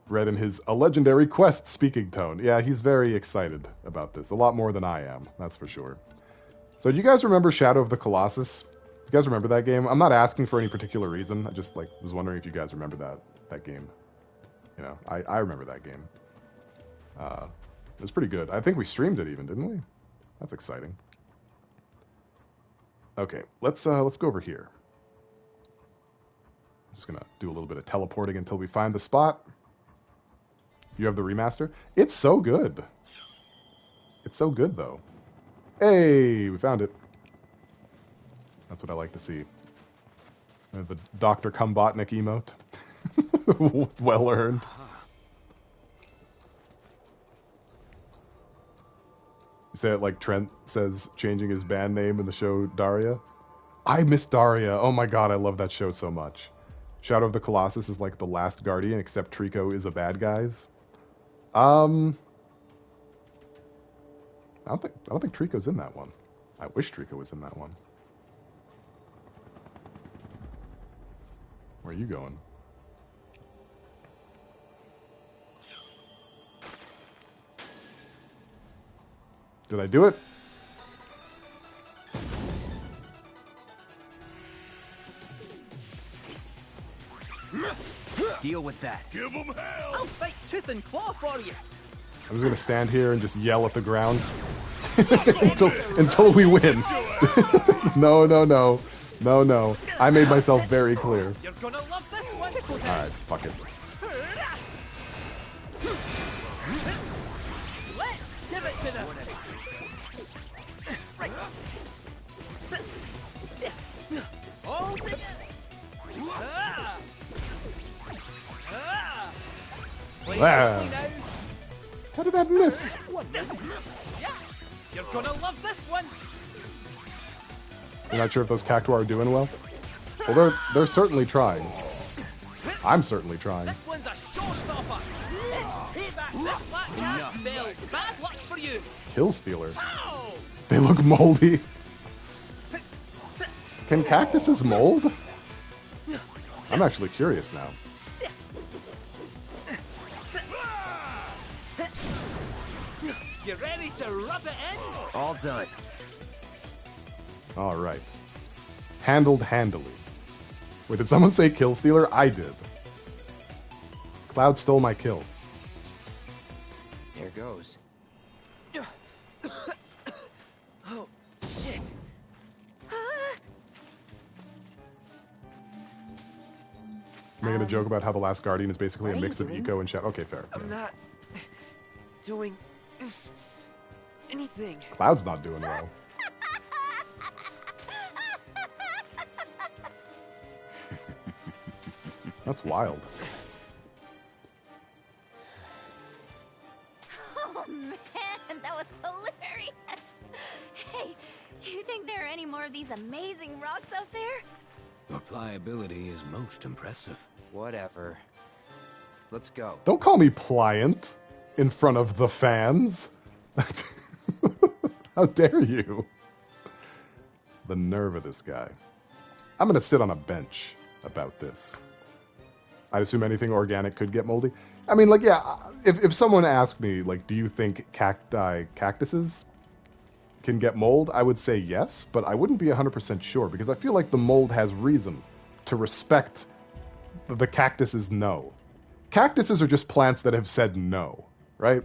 Red in his A Legendary Quest speaking tone. Yeah, he's very excited about this. A lot more than I am, that's for sure. So do you guys remember Shadow of the Colossus? You guys remember that game? I'm not asking for any particular reason. I just was wondering if you guys remember that game. You know, I remember that game. It was pretty good. I think we streamed it even, didn't we? That's exciting. Okay, let's go over here. I'm just gonna do a little bit of teleporting until we find the spot. You have the remaster? It's so good. It's so good, though. Hey, we found it. That's what I like to see. The Dr. Kumbotnik emote. Well earned. You say it like Trent says changing his band name in the show Daria. I miss Daria. Oh my god, I love that show so much. Shadow of the Colossus is like the last Guardian, except Trico is a bad guys. I don't think Trico's in that one. I wish Trico was in that one. Where are you going? Did I do it? Deal with that. Give them hell! I'll fight tooth and claw for you. I'm just gonna stand here and just yell at the ground until we win. No. I made myself very clear. You're gonna love this one. Alright, fuck it. Let's give it to them. Right. All together. Wow. How did that miss? Yeah, you're gonna love this one. You're not sure if those cactuar are doing well? Well, they're certainly trying. I'm certainly trying. This one's a showstopper. It's payback. This black cat spells bad luck for you. Kill Stealer. They look moldy. Can cactuses mold? I'm actually curious now. You ready to rub it in? All done. All right. Handled handily. Wait, did someone say kill stealer? I did. Cloud stole my kill. There goes. Oh, shit. Making a joke about how the Last Guardian is basically a what are mix you of doing? eco and shadow. Okay, fair. I'm not doing anything. Cloud's not doing well. That's wild. Oh man, that was hilarious. Hey, you think there are any more of these amazing rocks out there? Your pliability is most impressive. Whatever. Let's go. Don't call me pliant in front of the fans. How dare you? The nerve of this guy. I'm going to sit on a bench about this. I'd assume anything organic could get moldy. I mean, like, yeah, if someone asked me, like, do you think cactuses can get mold, I would say yes, but I wouldn't be 100% sure, because I feel like the mold has reason to respect the cactus's no. Cactuses are just plants that have said no, right?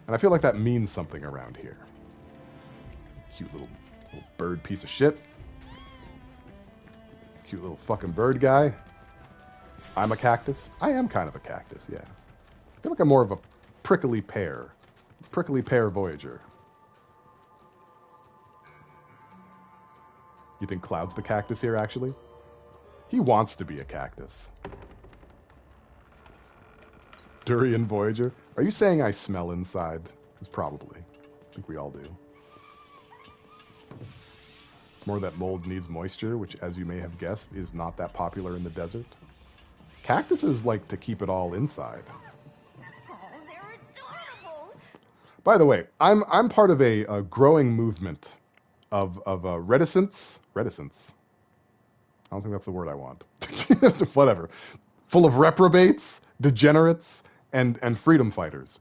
And I feel like that means something around here. Cute little bird piece of shit. Cute little fucking bird guy. I'm a cactus. I am kind of a cactus, yeah. I feel like I'm more of a prickly pear. Prickly pear Voyager. You think Cloud's the cactus here, actually? He wants to be a cactus. Durian Voyager? Are you saying I smell inside? Because probably. I think we all do. It's more that mold needs moisture, which, as you may have guessed, is not that popular in the desert. Cactuses like to keep it all inside. By the way, I'm part of a growing movement of reticence. Reticence. I don't think that's the word I want. Whatever. Full of reprobates, degenerates, and freedom fighters.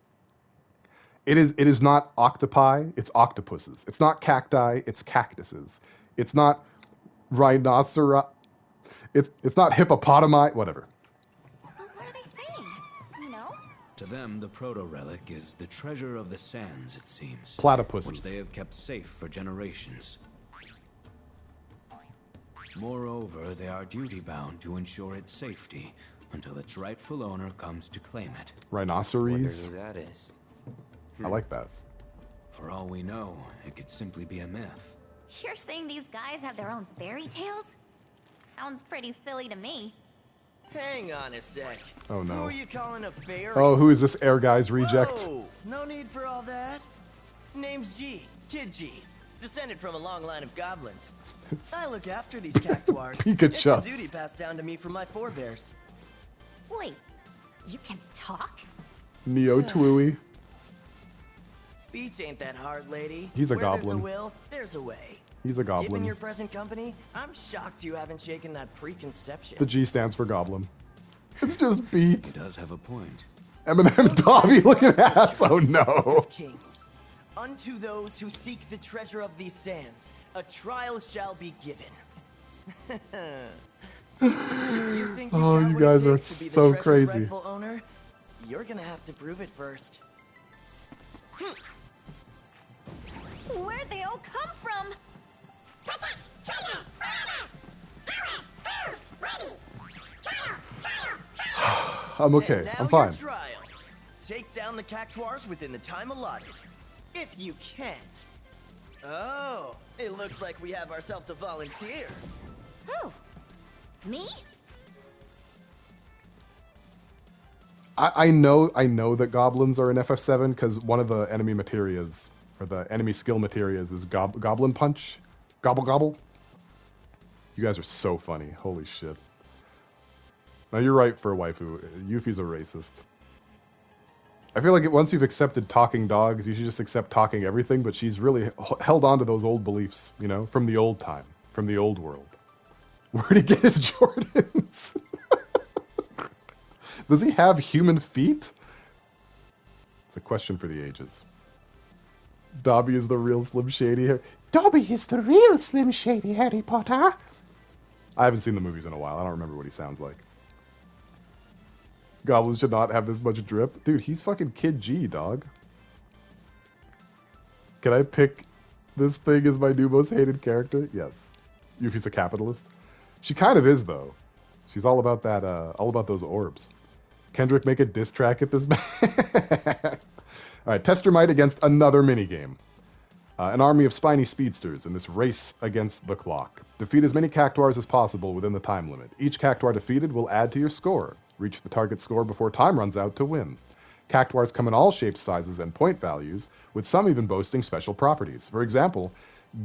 It is not octopi, it's octopuses. It's not cacti, it's cactuses. It's not rhinoceri. It's not hippopotami. Whatever. What are they saying? You know? To them, the proto-relic is the treasure of the sands, it seems. Platypuses. Which they have kept safe for generations. Moreover, they are duty-bound to ensure its safety until its rightful owner comes to claim it. Rhinoceres? Wonder who that is. I like that. For all we know, it could simply be a myth. You're saying these guys have their own fairy tales? Sounds pretty silly to me. Hang on a sec. Oh no. Who are you calling a fairy? Oh, who is this Air Guy's reject? Whoa, no need for all that. Name's G, Kid G. Descended from a long line of goblins. I look after these cactuars. It's a duty passed down to me from my forebears. Wait, you can talk? Neo Twooey. Speech ain't that hard, lady. He's a Where goblin. There's a will, there's a way. He's a goblin. Given your present company, I'm shocked you haven't shaken that preconception. The G stands for goblin. It's just beat. He does have a point. Eminem Dobby looking ass. Oh no. Kings. Unto those who seek the treasure of these sands, a trial shall be given. Oh, you guys are so crazy. Rightful owner, you're gonna have to prove it first. Where'd they all come from? I'm okay. And now I'm fine. your trial. Take down the cactuars within the time allotted. If you can. Oh, it looks like we have ourselves a volunteer. Who? Me? I know that goblins are in FF7 because one of the enemy materias, or the enemy skill materias, is Goblin Punch. Gobble Gobble. You guys are so funny. Holy shit. Now you're right for a waifu. Yuffie's a racist. I feel like once you've accepted talking dogs, you should just accept talking everything, but she's really held on to those old beliefs, you know, from the old time, from the old world. Where'd he get his Jordans? Does he have human feet? It's a question for the ages. Dobby is the real Slim Shady here. Dobby is the real Slim Shady, Harry Potter. I haven't seen the movies in a while. I don't remember what he sounds like. Goblins should not have this much drip. Dude, he's fucking Kid G, dog. Can I pick this thing as my new most hated character? Yes. Yuffie's a capitalist. She kind of is, though. She's all about that, all about those orbs. Kendrick, make a diss track at this man. Alright, Tester Might against another minigame. An army of spiny speedsters in this race against the clock. Defeat as many cactuars as possible within the time limit. Each cactuar defeated will add to your score. Reach the target score before time runs out to win. Cactuars come in all shapes, sizes, and point values, with some even boasting special properties. For example,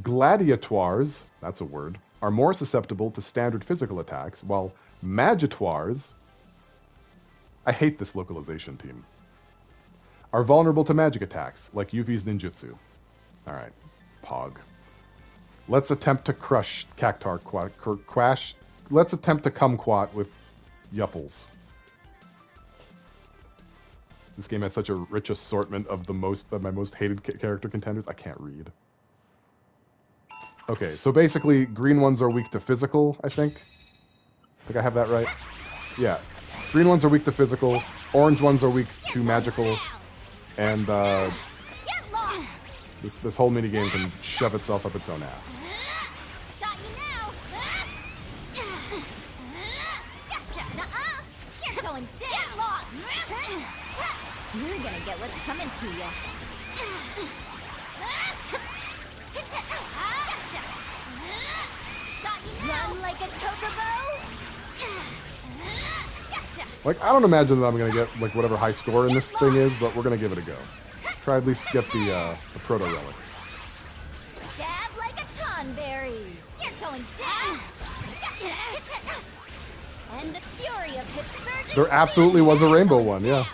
gladiatoires, that's a word, are more susceptible to standard physical attacks, while magitoires, I hate this localization team, are vulnerable to magic attacks, like Yuffie's ninjutsu. Alright, Pog. Let's attempt to crush Cactar Quash. Let's attempt to kumquat with Yuffles. This game has such a rich assortment of my most hated character contenders. I can't read. Okay, so basically, green ones are weak to physical, I think. I think I have that right. Yeah. Green ones are weak to physical, orange ones are weak to magical, and this whole minigame can shove itself up its own ass. Got you now. Gotcha. You're going down. You're gonna get what's coming to you. Run like a chocobo. Like, I don't imagine that I'm gonna get like whatever high score in this thing is, but we're gonna give it a go. Try at least get the proto relic. Stab like a tonberry. You're going down. And the fury of his surge. There absolutely was a rainbow one, yeah.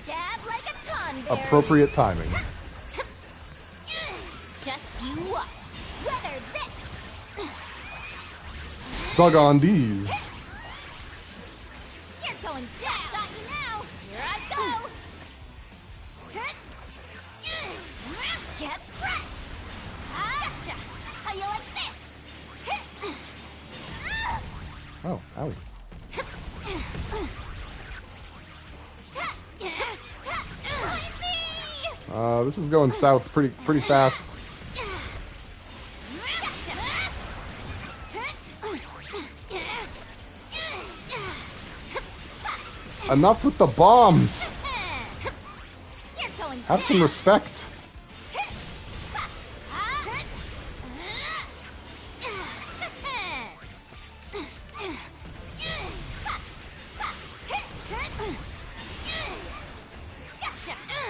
Stab like a tonberry. Appropriate timing. Just you watch. Weather this. Sug on these. You're going down. Got you now. Here I go. Get wrecked. Gotcha. How you like this? Oh, owie. This is going south pretty fast. Enough with the bombs! Have some respect.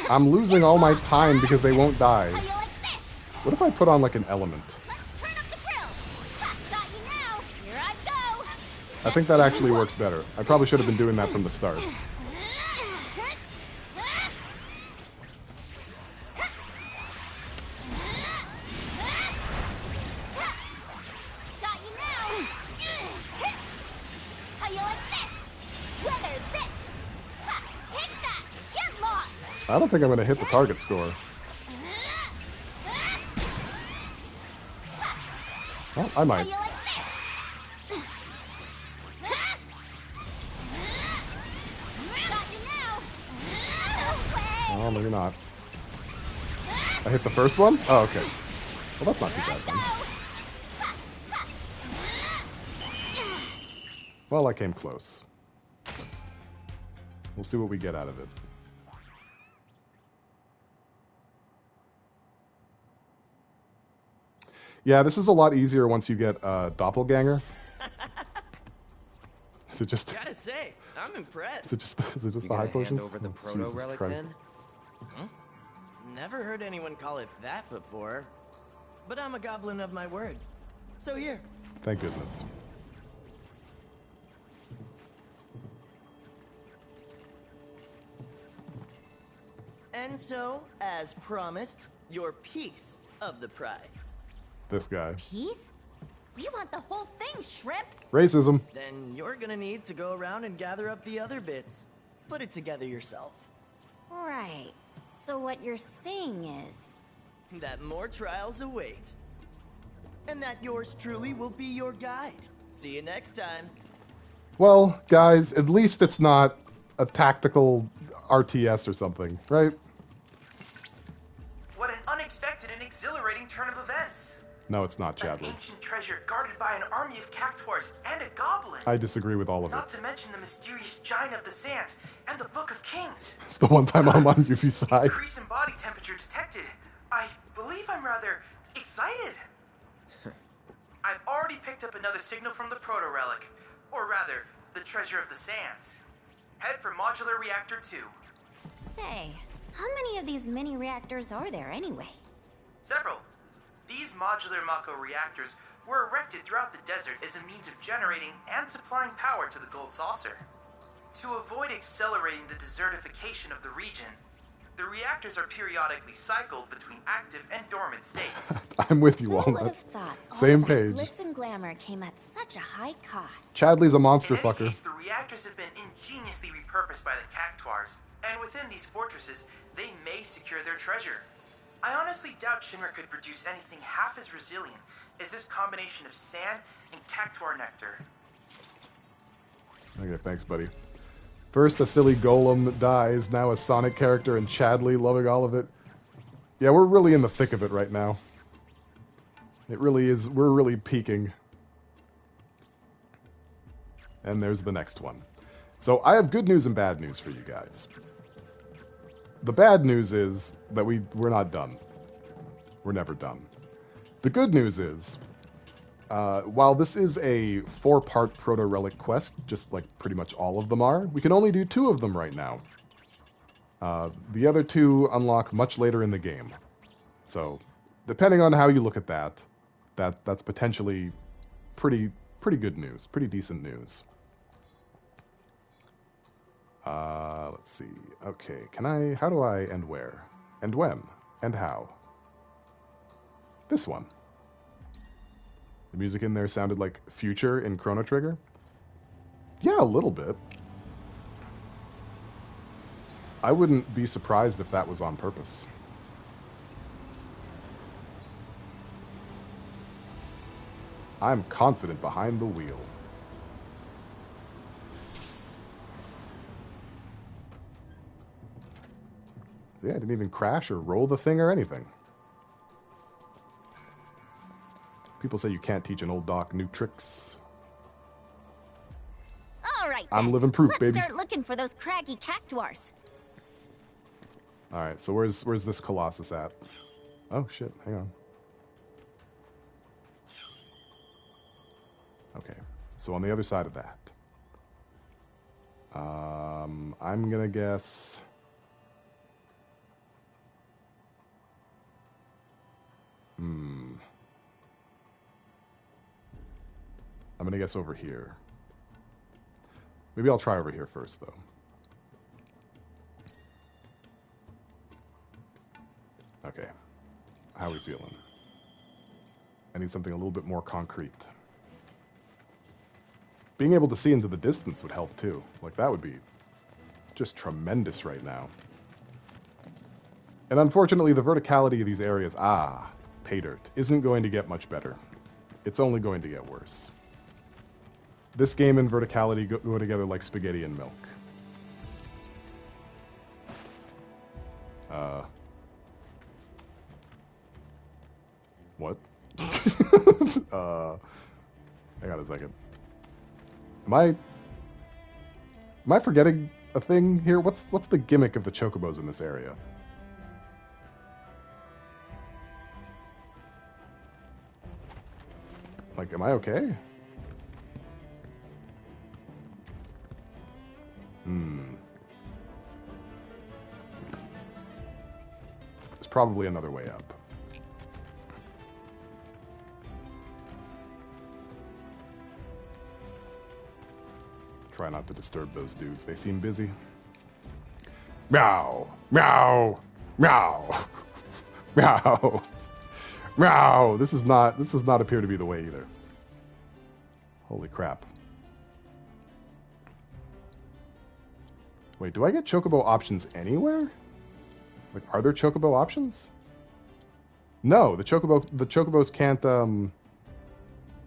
I'm losing all my time because they won't die. What if I put on like an element? I think that actually works better. I probably should have been doing that from the start. I don't think I'm going to hit the target score. Well, I might. Oh, maybe not. I hit the first one? Oh, okay. Well, that's not too bad then. Well, I came close. We'll see what we get out of it. Yeah, this is a lot easier once you get Doppelganger. Is it just? Gotta say, I'm impressed. Is it just the high potions? Over the proto Jesus relic Christ. then? Huh? Never heard anyone call it that before. But I'm a goblin of my word. So here. Thank goodness. And so, as promised, your piece of the prize. This guy. Peace? We want the whole thing, Shrimp. Racism. Then you're gonna need to go around and gather up the other bits. Put it together yourself. Right. So what you're saying is that more trials await. And that yours truly will be your guide. See you next time. Well, guys, at least it's not a tactical RTS or something, right? What an unexpected and exhilarating turn of events. No, it's not, An Chadley. ancient treasure guarded by an army of cactuars and a goblin. I disagree with all of Not it. to mention the mysterious giant of the sand and the Book of Kings. It's the one time I'm on Yuffie's side. Increase in body temperature detected. I excited! I've already picked up another signal from the proto-relic. Or rather, the treasure of the sands. Head for modular reactor 2. Say, how many of these mini reactors are there anyway? Several. These modular Mako reactors were erected throughout the desert as a means of generating and supplying power to the gold saucer. To avoid accelerating the desertification of the region, the reactors are periodically cycled between active and dormant states. I'm with you, Who would Walnut. have thought Same all that page. glitz and glamour came at such a high cost? Chadley's a monster In any fucker. case, the reactors have been ingeniously repurposed by the Cactuars, and within these fortresses, they may secure their treasure. I honestly doubt Shimmer could produce anything half as resilient as this combination of sand and Cactuar nectar. Okay, thanks, buddy. First, a silly golem dies, now a Sonic character, and Chadley loving all of it. Yeah, we're really in the thick of it right now. It really is, we're really peaking. And there's the next one. So I have good news and bad news for you guys. The bad news is that we're not done. We're never done. The good news is, while this is a 4-part proto-relic quest, just like pretty much all of them are, we can only do 2 of them right now. The other 2 unlock much later in the game. So, depending on how you look at that's potentially pretty good news, pretty decent news. Let's see. Okay, how do I, and where? And when? And how? This one. The music in there sounded like Future in Chrono Trigger? Yeah, a little bit. I wouldn't be surprised if that was on purpose. I'm confident behind the wheel. Yeah, I didn't even crash or roll the thing or anything. People say you can't teach an old doc new tricks. All right, I'm then. living proof, Let's baby. start looking for those craggy Cactuars. All right, so where's this Colossus at? Oh shit, hang on. Okay, so on the other side of that. I'm gonna guess. I'm gonna guess over here. Maybe I'll try over here first, though. Okay. How are we feeling? I need something a little bit more concrete. Being able to see into the distance would help, too. Like, that would be just tremendous right now. And unfortunately, the verticality of these areas, pay dirt, isn't going to get much better. It's only going to get worse. This game and verticality go together like spaghetti and milk. What? Hang on a second. Am I forgetting a thing here? What's the gimmick of the chocobos in this area? Like, am I okay? There's probably another way up. Try not to disturb those dudes. They seem busy. Meow! Meow! Meow! Meow! Meow! This does not appear to be the way either. Holy crap. Wait, do I get chocobo options anywhere? Like, are there chocobo options? No, the chocobos can't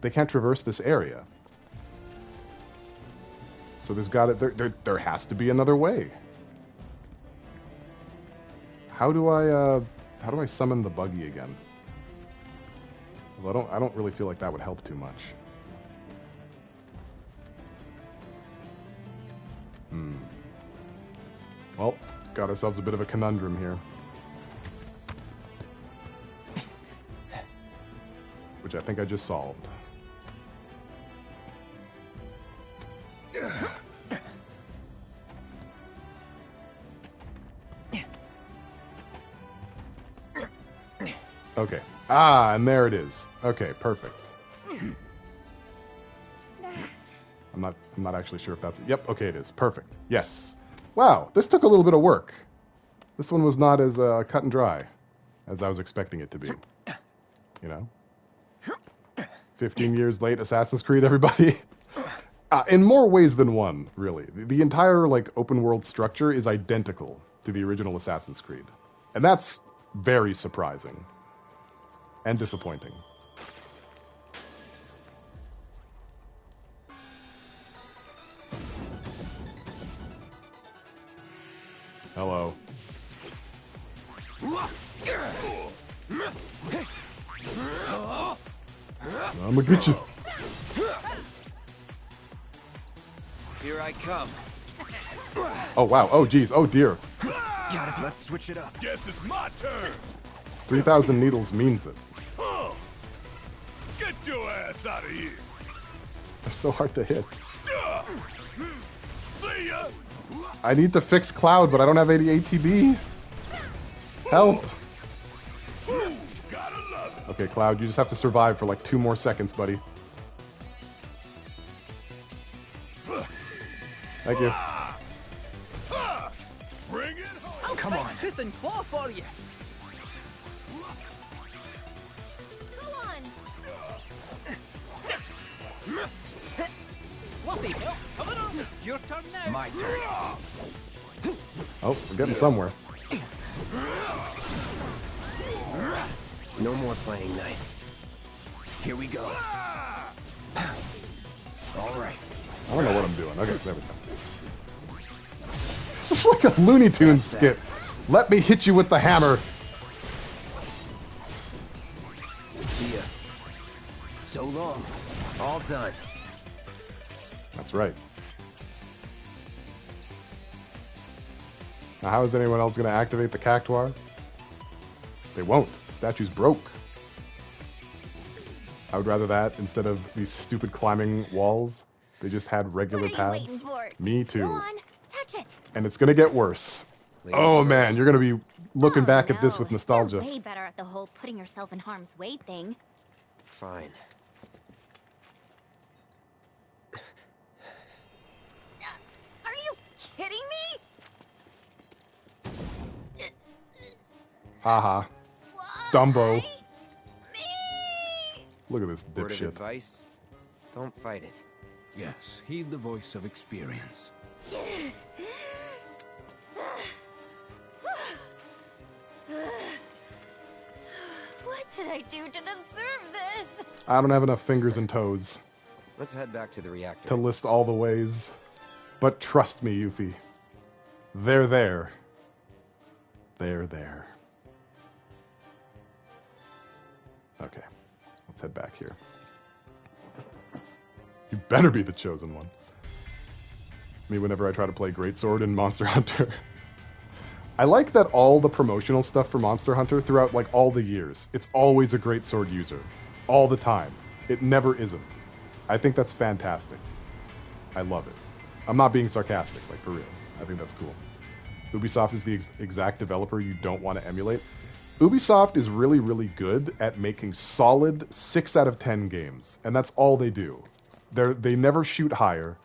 they can't traverse this area. So there has to be another way. How do I summon the buggy again? Well, I don't really feel like that would help too much. Well, got ourselves a bit of a conundrum here. which I think I just solved. Okay. Ah, and there it is. Okay, perfect. I'm not actually sure if that's it. Yep, okay it is. Perfect. Yes. Wow, this took a little bit of work. This one was not as cut and dry as I was expecting it to be. You know? 15 years late, Assassin's Creed, everybody. In more ways than one, really. The entire like open world structure is identical to the original Assassin's Creed. And that's very surprising. And disappointing. Hello. I'm gonna get you. Here I come. Oh wow. Oh geez. Oh dear. Got it. Let's switch it up. Guess it's my turn. 3,000 needles means it. Get your ass out of here. They're so hard to hit. See ya. I need to fix Cloud, but I don't have any ATB. Help. Okay, Cloud, you just have to survive for like 2 more seconds, buddy. Thank you. Bring it home. Come on. Tooth and claw for you. Fluffy, coming on. Your turn now. My turn. Oh, we're getting somewhere. No more playing nice. Here we go. All right. I don't know what I'm doing. Okay, there we go. This is like a Looney Tunes skit. Let me hit you with the hammer. See ya. So long. All done. That's right. Now, how is anyone else going to activate the cactuar? They won't. The statue's broke. I would rather that instead of these stupid climbing walls. They just had regular paths. Me too. Go on, touch it. And it's going to get worse. Oh man, you're going to be looking back at this with nostalgia. You're way better at the whole putting yourself in harm's way thing. Fine. Are you kidding me? Haha. Dumbo. Look at this Word of dipshit. advice: don't fight it. Yes, heed the voice of experience. What did I do to deserve this? I don't have enough fingers and toes Let's head back to the reactor. to list all the ways. But trust me, Yuffie. They're there. They're there. Okay. Let's head back here. You better be the chosen one. Me whenever I try to play Greatsword in Monster Hunter. I like that all the promotional stuff for Monster Hunter throughout like all the years, it's always a Greatsword user. All the time. It never isn't. I think that's fantastic. I love it. I'm not being sarcastic, like for real. I think that's cool. Ubisoft is the exact developer you don't want to emulate. Ubisoft is really, really good at making solid 6 out of 10 games. And that's all they do. They never shoot higher.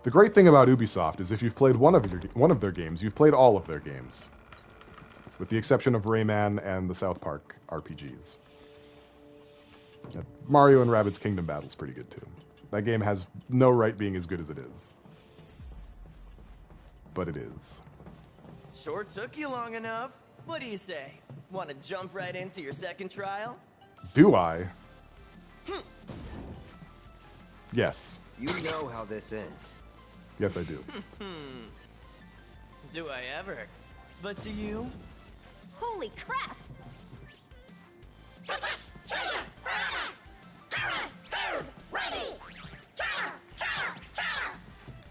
The great thing about Ubisoft is if you've played one of their games, you've played all of their games. With the exception of Rayman and the South Park RPGs. Yeah, Mario and Rabbids Kingdom Battle's pretty good too. That game has no right being as good as it is. But it is. Sure took you long enough. What do you say? Want to jump right into your second trial? Do I? Yes. You know how this ends. Yes, I do. Do I ever? But do you? Holy crap!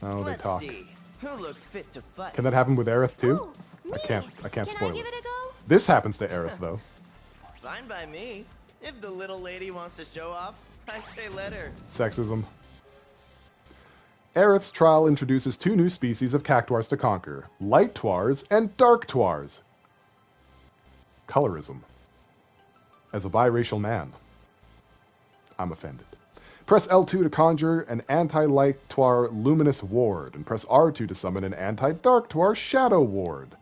Oh, they Let's talk. see. Who looks fit to fight? Can that happen with Aerith too? Me. I can't Can spoil I give it. it a go? This happens to Aerith, though. Fine by me. If the little lady wants to show off, I say let her. Sexism. Aerith's trial introduces 2 new species of cactuars to conquer, light twars and dark twars. Colorism. As a biracial man, I'm offended. Press L2 to conjure an anti-light twar luminous ward, and press R2 to summon an anti-dark twar shadow ward.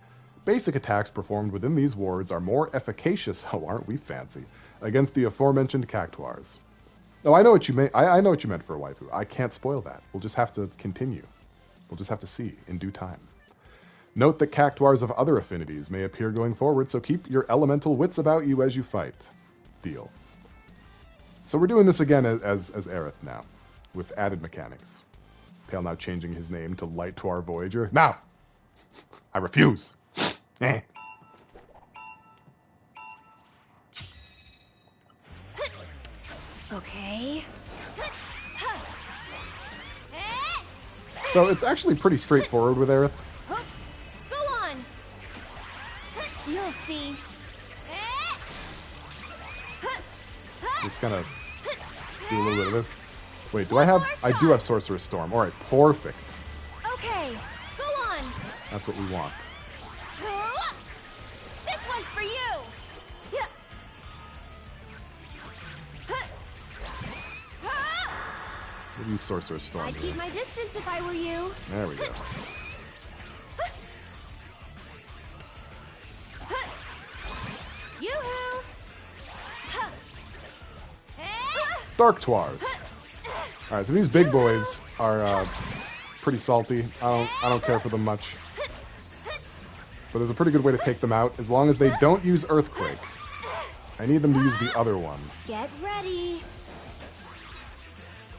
Basic attacks performed within these wards are more efficacious, oh aren't we fancy, against the aforementioned cactuars. No, I know what you meant. I know what you meant for a waifu. I can't spoil that. We'll just have to continue. We'll just have to see in due time. Note that cactuars of other affinities may appear going forward, so keep your elemental wits about you as you fight. Deal. So we're doing this again as Aerith now, with added mechanics. Pale now changing his name to Light Twar Voyager. Now! I refuse! Eh. Okay. So it's actually pretty straightforward with Aerith. Go on. You'll see. Just gonna do a little bit of this. Wait, do I have... I do have Sorcerer's Storm. Alright, perfect. Okay, go on. That's what we want. This one's for you. Yeah. We'll use Sorcerer's Storm I'd here. keep my distance if I were you. There we go. Yoo-hoo! Dark Twars. Alright, so these big boys are pretty salty. I don't care for them much. But there's a pretty good way to take them out, as long as they don't use Earthquake. I need them to use the other one. Get ready.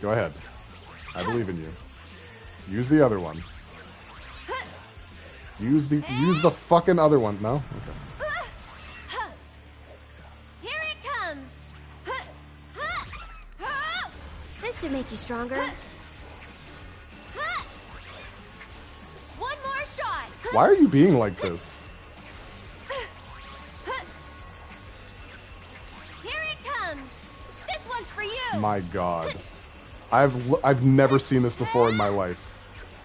Go ahead. I believe in you. Use the other one. Use the fucking other one. No? Okay. Here it comes. This should make you stronger. One more shot. Why are you being like this? Here it comes. This one's for you. My God. I've never seen this before in my life.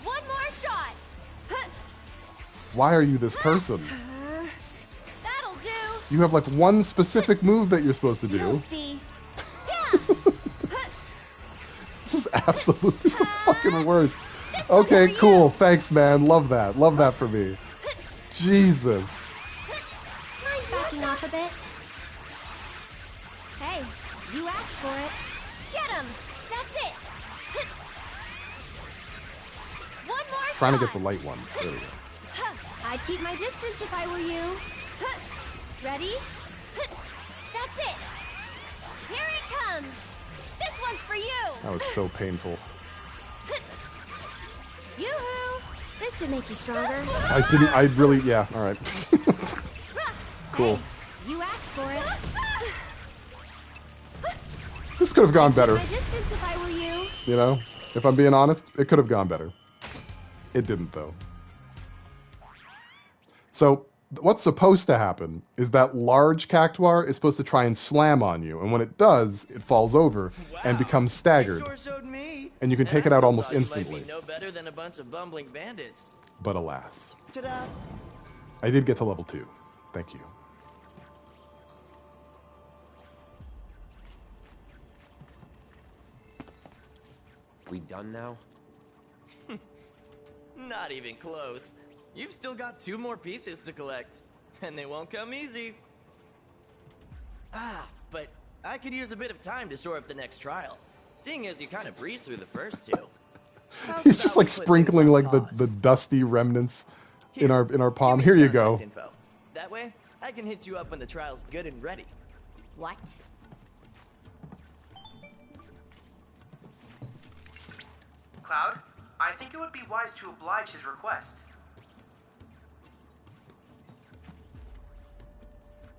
One more shot. Why are you this person? That'll do. You have like one specific move that you're supposed to do. You'll see. This is absolutely the fucking worst. Okay, cool. Thanks, man. Love that. Love that for me. Jesus. Mind backing off a bit? Hey, you asked for it. Get him. That's it. One more shot. Trying to get the light ones. There we go. I'd keep my distance if I were you. Ready? That's it. Here it comes. This one's for you. That was so painful. Yoo-hoo! This should make you stronger. I really, yeah, alright. Cool. Hey, you asked for it. This could have gone better. My distance if I were you. You know? If I'm being honest, it could have gone better. It didn't, though. So, what's supposed to happen is that large cactuar is supposed to try and slam on you, and when it does, it falls over and becomes staggered. You sure showed me. And you can take it out almost instantly. No better than a bunch of bumbling bandits. But alas. Ta-da. I did get to level 2. Thank you. We done now? Not even close. You've still got 2 more pieces to collect, and they won't come easy. Ah, but I could use a bit of time to shore up the next trial, seeing as you kind of breezed through the first 2. He's just like sprinkling like the dusty remnants in our palm. Here you go. Info. That way, I can hit you up when the trial's good and ready. What? Cloud, I think it would be wise to oblige his request.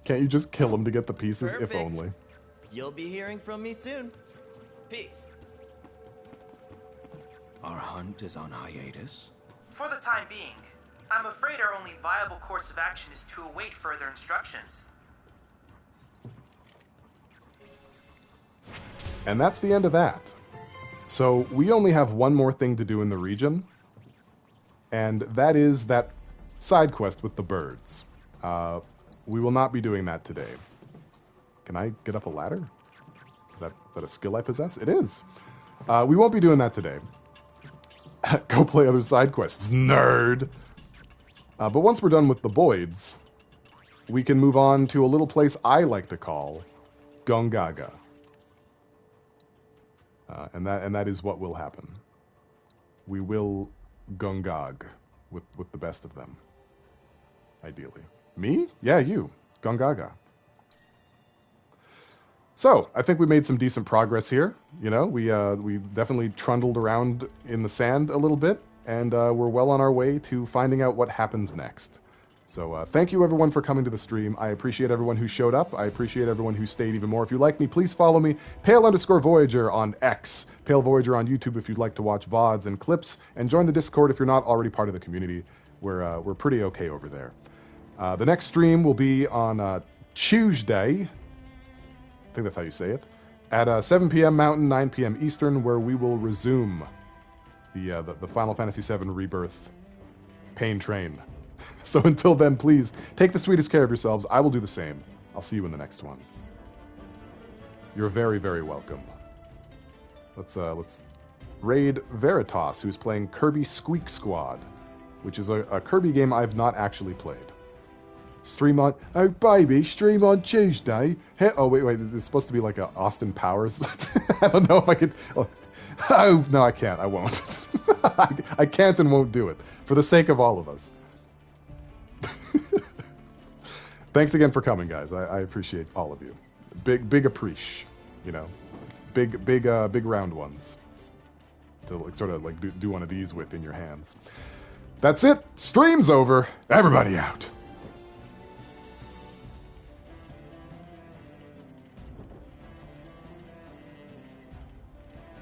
Can't you just kill him to get the pieces, Perfect. if only? You'll be hearing from me soon. Peace. Our hunt is on hiatus. For the time being. I'm afraid our only viable course of action is to await further instructions. And that's the end of that. So we only have one more thing to do in the region, and that is that side quest with the birds. We will not be doing that today. Can I get up a ladder? Is that a skill I possess? It is. We won't be doing that today. Go play other side quests, nerd! But once we're done with the Boyds, we can move on to a little place I like to call Gongaga. And that is what will happen. We will Gongag with the best of them. Ideally. Me? Yeah, you. Gongaga. So, I think we made some decent progress here. You know, we definitely trundled around in the sand a little bit, and we're well on our way to finding out what happens next. So, thank you everyone for coming to the stream. I appreciate everyone who showed up. I appreciate everyone who stayed even more. If you like me, please follow me, Pale_Voyager on X, Pale Voyager on YouTube if you'd like to watch VODs and clips, and join the Discord if you're not already part of the community. We're pretty okay over there. The next stream will be on Tuesday. I think that's how you say it. At 7 p.m. Mountain, 9 p.m. Eastern, where we will resume the Final Fantasy VII Rebirth pain train. So until then, please take the sweetest care of yourselves. I will do the same. I'll see you in the next one. You're very, very welcome. Let's raid Veritas, who's playing Kirby Squeak Squad, which is a Kirby game I've not actually played. Stream on... Oh, baby, stream on Tuesday. Hey, oh, wait, it's supposed to be like a Austin Powers. I don't know if I could... Oh, no, I can't. I won't. I can't and won't do it. For the sake of all of us. Thanks again for coming, guys. I appreciate all of you. Big appreciate, you know. Big round ones. To like, sort of like do one of these with in your hands. That's it. Stream's over. Everybody out.